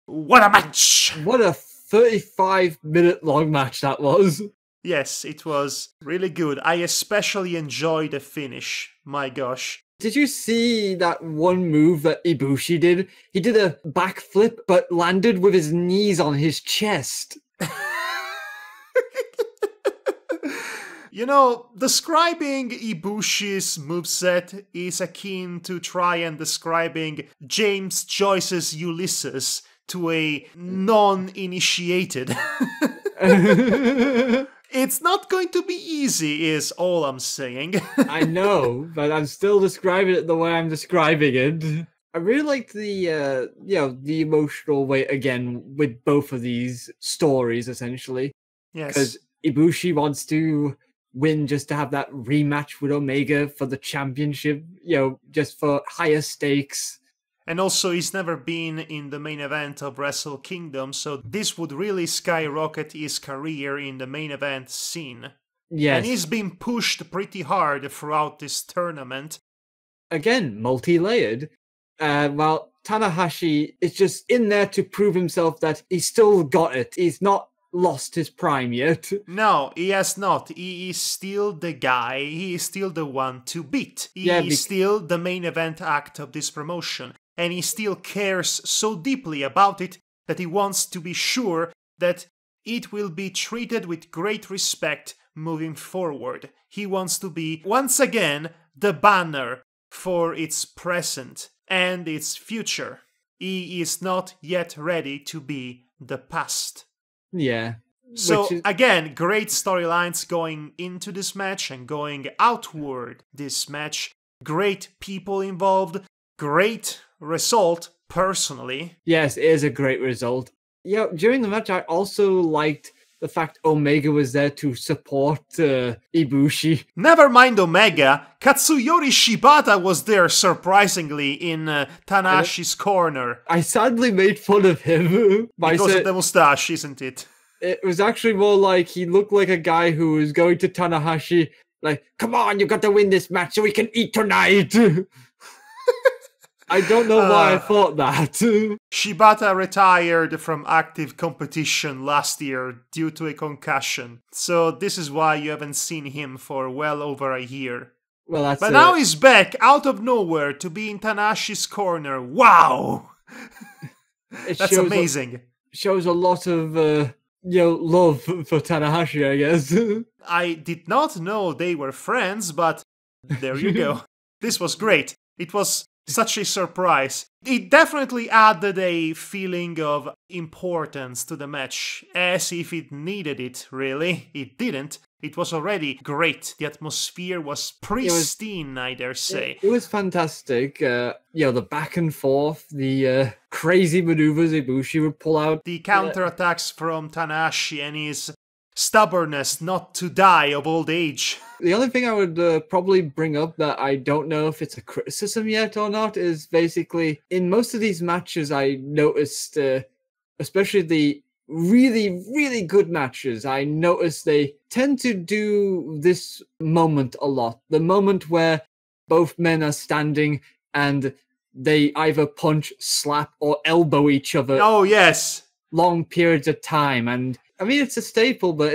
What a match! What a 35-minute long match that was. Yes, it was really good. I especially enjoyed the finish. My gosh. Did you see that one move that Ibushi did? He did a backflip, but landed with his knees on his chest. You know, describing Ibushi's moveset is akin to try and describing James Joyce's Ulysses to a non-initiated. It's not going to be easy, is all I'm saying. I know, but I'm still describing it the way I'm describing it. I really liked the, the emotional weight again with both of these stories, essentially. Yes. Because Ibushi wants to win just to have that rematch with Omega for the championship, just for higher stakes. And also, he's never been in the main event of Wrestle Kingdom, so this would really skyrocket his career in the main event scene. Yes. And he's been pushed pretty hard throughout this tournament. Again, multi-layered. While Tanahashi is just in there to prove himself that he's still got it. He's not lost his prime yet. No, he has not. He is still the guy. He is still the one to beat. He is still the main event act of this promotion. And he still cares so deeply about it that he wants to be sure that it will be treated with great respect moving forward. He wants to be, once again, the banner for its present and its future. He is not yet ready to be the past. Yeah. So, again, great storylines going into this match and going outward this match. Great people involved. Great result, personally. Yes, it is a great result. Yeah, during the match, I also liked the fact Omega was there to support Ibushi. Never mind Omega, Katsuyori Shibata was there, surprisingly, in Tanahashi's corner. I sadly made fun of him. Because of the mustache, isn't it? It was actually more like he looked like a guy who was going to Tanahashi, like, come on, you got to win this match so we can eat tonight. I don't know why I thought that. Shibata retired from active competition last year due to a concussion. So this is why you haven't seen him for well over a year. Well, but now he's back out of nowhere to be in Tanahashi's corner. Wow! That's amazing. Shows a lot of love for Tanahashi, I guess. I did not know they were friends, but there you go. This was great. It was Such a surprise. It definitely added a feeling of importance to the match, as if it needed it, really. It didn't. It was already great. The atmosphere was pristine, I dare say. It was fantastic. The back and forth, the crazy maneuvers Ibushi would pull out. The counterattacks from Tanahashi and his stubbornness not to die of old age. The only thing I would probably bring up that I don't know if it's a criticism yet or not is basically in most of these matches I noticed, especially the really, really good matches, I noticed they tend to do this moment a lot. The moment where both men are standing and they either punch, slap, or elbow each other. Oh, yes. Long periods of time. And I mean, it's a staple, but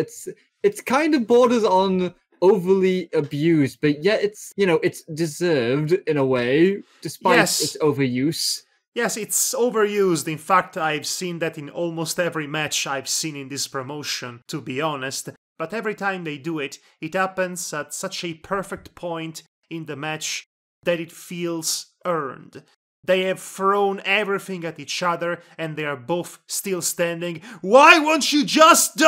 it's kind of borders on overly abused, but yet it's deserved in a way, despite its overuse. Yes, it's overused. In fact, I've seen that in almost every match I've seen in this promotion, to be honest. But every time they do it, it happens at such a perfect point in the match that it feels earned. They have thrown everything at each other and they are both still standing. Why won't you just die?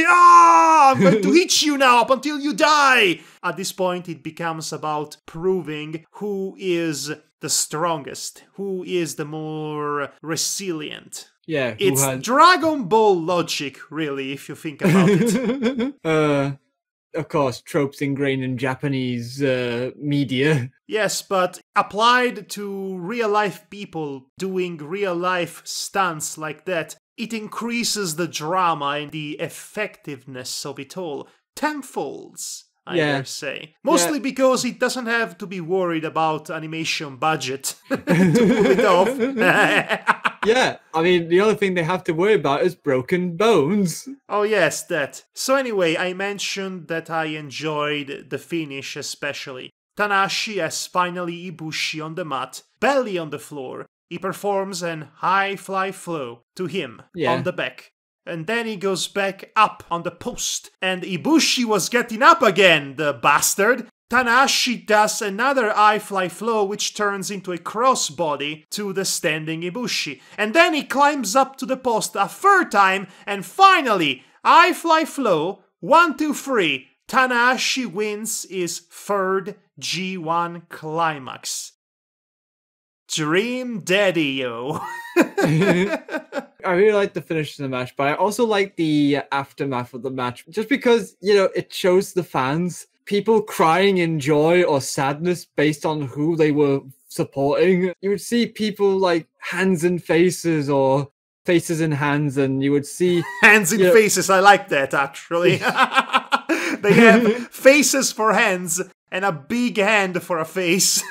Ah, I'm going to hit you now up until you die. At this point, it becomes about proving who is the strongest, who is the more resilient. Yeah, it's Dragon Ball logic, really, if you think about it. Of course, tropes ingrained in Japanese media. Yes, but applied to real-life people doing real-life stunts like that, it increases the drama and the effectiveness of it all tenfolds, I dare say. Mostly because it doesn't have to be worried about animation budget to pull it off. Yeah, I mean, the only thing they have to worry about is broken bones. Oh yes, that. So anyway, I mentioned that I enjoyed the finish especially. Tanahashi has finally Ibushi on the mat, belly on the floor. He performs an high fly flow to him on the back. And then he goes back up on the post. And Ibushi was getting up again, the bastard. Tanahashi does another high fly flow which turns into a crossbody to the standing Ibushi. And then he climbs up to the post a third time and finally, high fly flow, 1, 2, 3. Tanahashi wins his third G1 Climax. Dream Daddy, yo. I really like the finish of the match, but I also like the aftermath of the match. Just because, it shows the fans people crying in joy or sadness based on who they were supporting. You would see people like hands and faces or faces and hands, and you would see... Hands and faces, I like that, actually. They have faces for hands and a big hand for a face.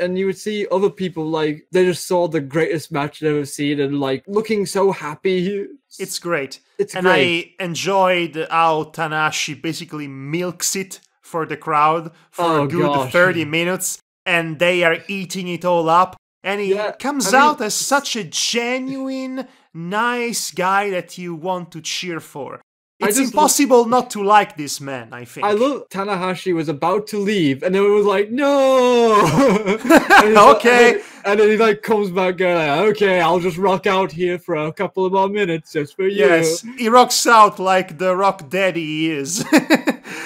And you would see other people like they just saw the greatest match they've ever seen and like looking so happy. It's great. It's great. I enjoyed how Tanahashi basically milks it for the crowd for a good 30 minutes and they are eating it all up. And he comes out as such a genuine, nice guy that you want to cheer for. It's impossible not to like this man, I think. I love Tanahashi was about to leave, and then it was like, no! Okay. And then he like comes back and like, okay, I'll just rock out here for a couple of more minutes just for you. Yes, he rocks out like the rock daddy he is.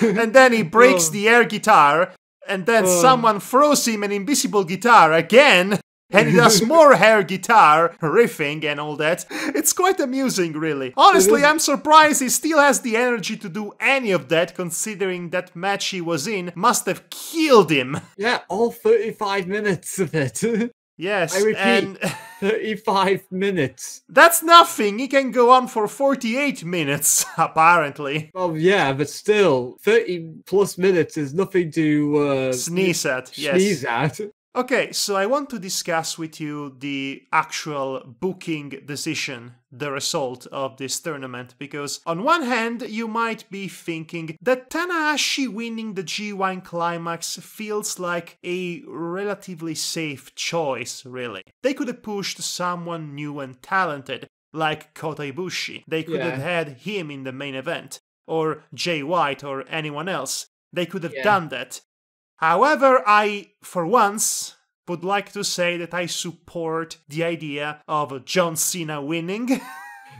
And then he breaks the air guitar, and then someone throws him an invisible guitar again. And he does more air guitar, riffing and all that. It's quite amusing, really. Honestly, I'm surprised he still has the energy to do any of that, considering that match he was in must have killed him. Yeah, all 35 minutes of it. Yes, I repeat, 35 minutes. That's nothing. He can go on for 48 minutes, apparently. Oh, yeah, but still, 30 plus minutes is nothing to... sneeze at, yes. Sneeze at. Okay, so I want to discuss with you the actual booking decision, the result of this tournament, because on one hand, you might be thinking that Tanahashi winning the G1 Climax feels like a relatively safe choice, really. They could have pushed someone new and talented, like Kota Ibushi. They could have had him in the main event, or Jay White, or anyone else. They could have done that. However, I, for once, would like to say that I support the idea of John Cena winning.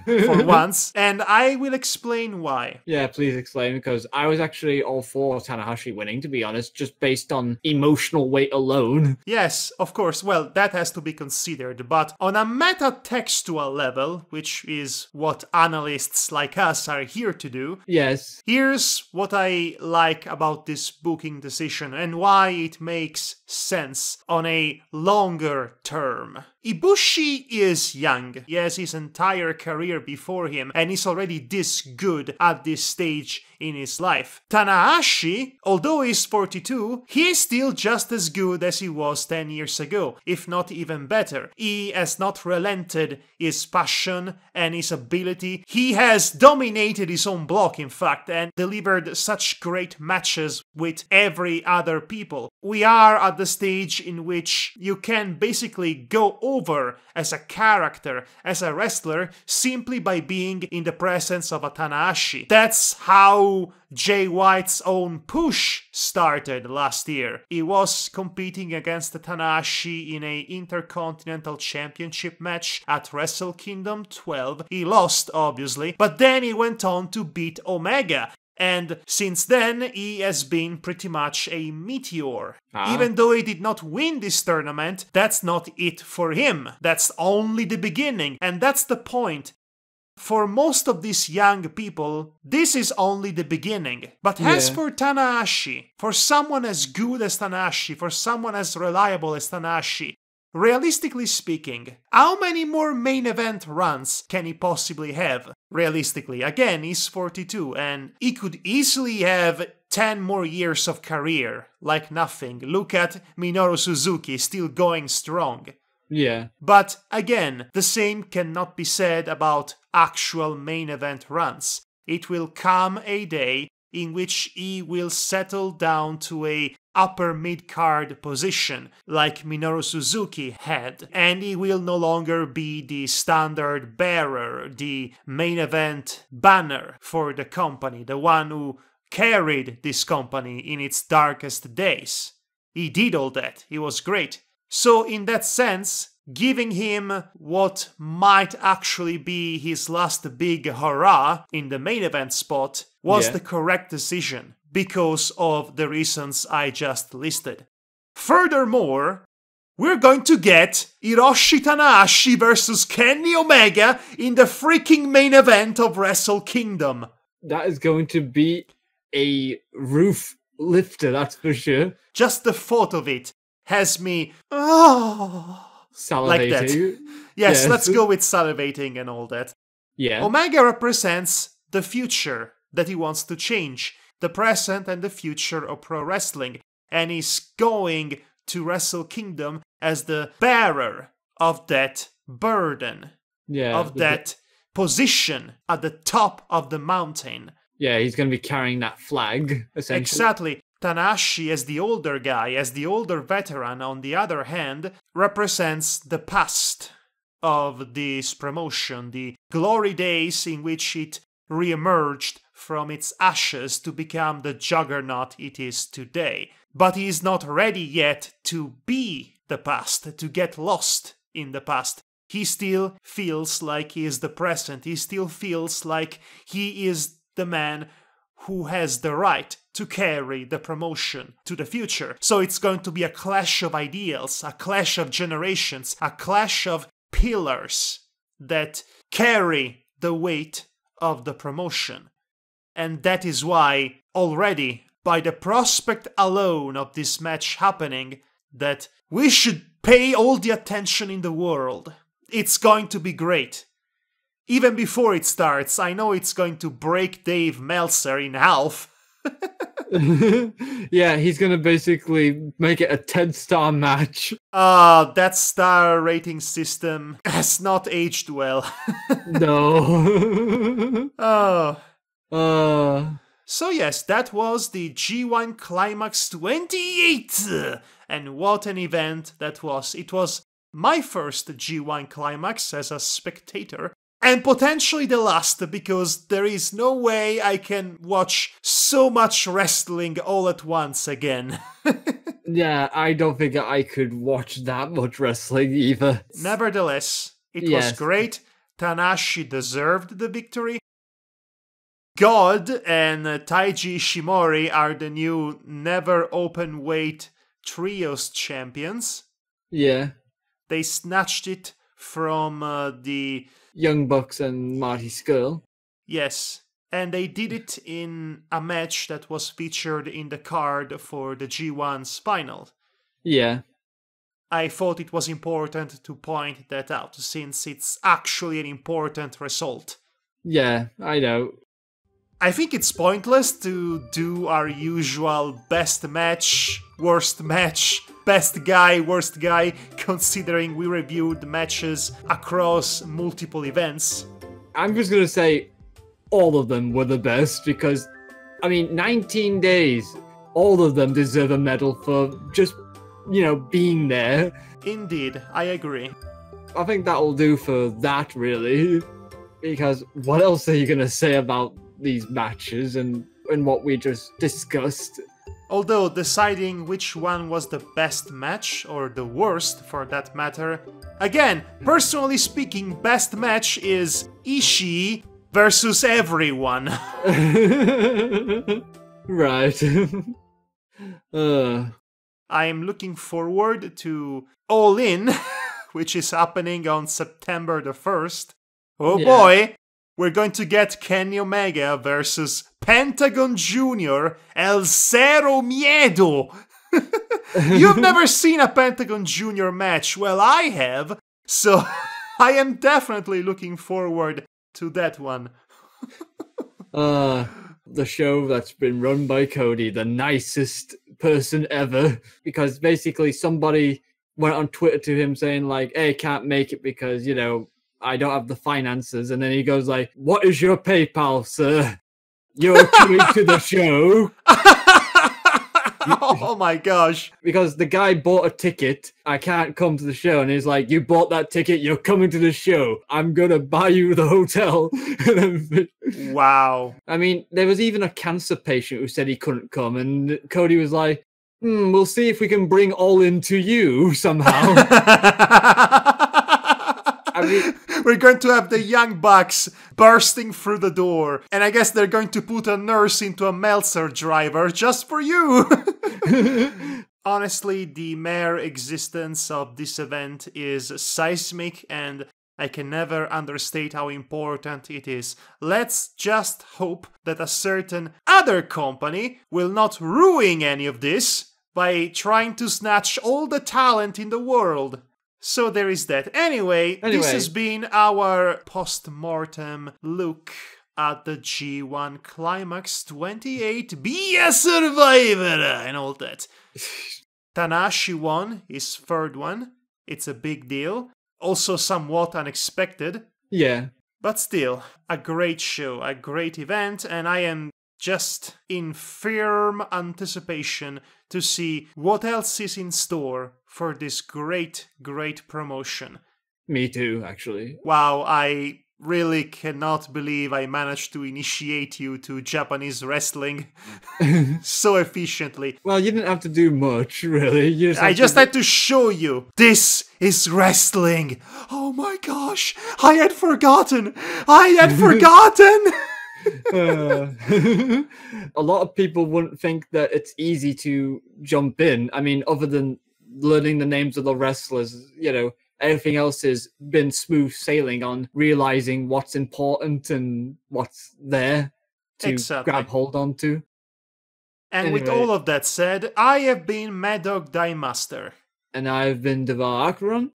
For once, and I will explain why. Yeah, please explain, because I was actually all for Tanahashi winning, to be honest, just based on emotional weight alone. Yes, of course, well, that has to be considered, but on a meta-textual level, which is what analysts like us are here to do, yes, here's what I like about this booking decision and why it makes sense on a longer term. Ibushi is young. He has his entire career before him and is already this good at this stage in his life. Tanahashi, although he's 42, he is still just as good as he was 10 years ago, if not even better. He has not relented his passion and his ability. He has dominated his own block, in fact, and delivered such great matches with every other people. We are at the stage in which you can basically go over as a character, as a wrestler, simply by being in the presence of a Tanahashi. That's how Jay White's own push started last year. He was competing against Tanahashi in a Intercontinental Championship match at Wrestle Kingdom 12. He lost, obviously, but then he went on to beat Omega. And since then, he has been pretty much a meteor. Even though he did not win this tournament, that's not it for him. That's only the beginning. And that's the point. For most of these young people, this is only the beginning. But as for Tanahashi, for someone as good as Tanahashi, for someone as reliable as Tanahashi, realistically speaking, how many more main event runs can he possibly have? Realistically, again, he's 42 and he could easily have 10 more years of career, like nothing. Look at Minoru Suzuki, still going strong. Yeah. But again, the same cannot be said about actual main event runs. It will come a day in which he will settle down to a upper mid-card position, like Minoru Suzuki had, and he will no longer be the standard bearer, the main event banner for the company, the one who carried this company in its darkest days. He did all that. He was great. So in that sense, giving him what might actually be his last big hurrah in the main event spot was the correct decision because of the reasons I just listed. Furthermore, we're going to get Hiroshi Tanahashi versus Kenny Omega in the freaking main event of Wrestle Kingdom. That is going to be a roof lifter, that's for sure. Just the thought of it has me salivating. Like that. Yes, let's go with salivating and all that. Yeah. Omega represents the future that he wants to change, the present and the future of pro wrestling, and he's going to Wrestle Kingdom as the bearer of that burden, of that position at the top of the mountain. Yeah, he's going to be carrying that flag, essentially. Exactly. Tanahashi, as the older guy, as the older veteran, on the other hand, represents the past of this promotion, the glory days in which it re-emerged from its ashes to become the juggernaut it is today. But he is not ready yet to be the past, to get lost in the past. He still feels like he is the present. He still feels like he is the man who has the right to carry the promotion to the future. So it's going to be a clash of ideals, a clash of generations, a clash of pillars that carry the weight of the promotion. And that is why already, by the prospect alone of this match happening, that we should pay all the attention in the world. It's going to be great. Even before it starts, I know it's going to break Dave Meltzer in half. Yeah, he's going to basically make it a 10-star match. That star rating system has not aged well. No. So yes, that was the G1 Climax 28! And what an event that was. It was my first G1 Climax as a spectator. And potentially the last, because there is no way I can watch so much wrestling all at once again. Yeah, I don't think I could watch that much wrestling either. Nevertheless, it was great. Tanahashi deserved the victory. God and Taiji Ishimori are the new never open weight trios champions. Yeah. They snatched it from the Young Bucks and Marty Scurll. Yes, and they did it in a match that was featured in the card for the G1's final. Yeah. I thought it was important to point that out, since it's actually an important result. Yeah, I know. I think it's pointless to do our usual best match, best guy, worst guy, considering we reviewed matches across multiple events. I'm just gonna say all of them were the best because, 19 days, all of them deserve a medal for just, being there. Indeed, I agree. I think that'll do for that, really. Because what else are you gonna say about these matches and what we just discussed? Although deciding which one was the best match, or the worst for that matter, again, personally speaking, best match is Ishii versus everyone. Right. I am looking forward to All In, which is happening on September the 1st. Oh boy! We're going to get Kenny Omega versus Pentagon Jr. El Cero Miedo. You've never seen a Pentagon Jr. match. Well, I have. So I am definitely looking forward to that one. The show that's been run by Cody, the nicest person ever. Because basically somebody went on Twitter to him saying like, hey, can't make it because, I don't have the finances. And then he goes like, what is your PayPal, sir? You're coming to the show. Oh my gosh. Because the guy bought a ticket. I can't come to the show. And he's like, you bought that ticket. You're coming to the show. I'm going to buy you the hotel. Wow. There was even a cancer patient who said he couldn't come. And Cody was like, we'll see if we can bring All In to you somehow. We're going to have the Young Bucks bursting through the door. And I guess they're going to put a nurse into a Meltzer driver just for you. Honestly, the mere existence of this event is seismic, and I can never understate how important it is. Let's just hope that a certain other company will not ruin any of this by trying to snatch all the talent in the world. So there is that. Anyway, this has been our post-mortem look at the G1 Climax 28, Be a Survivor, and all that. Tanahashi won his third one. It's a big deal. Also somewhat unexpected. Yeah. But still, a great show, a great event, and I am just in firm anticipation to see what else is in store for this great, great promotion. Me too, actually. Wow, I really cannot believe I managed to initiate you to Japanese wrestling so efficiently. Well, you didn't have to do much, really. I just had to show you. This is wrestling. Oh my gosh, I had forgotten. A lot of people wouldn't think that it's easy to jump in. Other than learning the names of the wrestlers, everything else has been smooth sailing on realizing what's important and what's there to grab hold on to. And with all of that said, I have been Madhog Master. And I've been Devar Akron.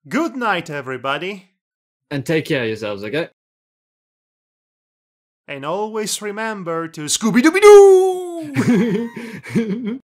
Good night, everybody. And take care of yourselves, okay? And always remember to Scooby-Dooby-Doo!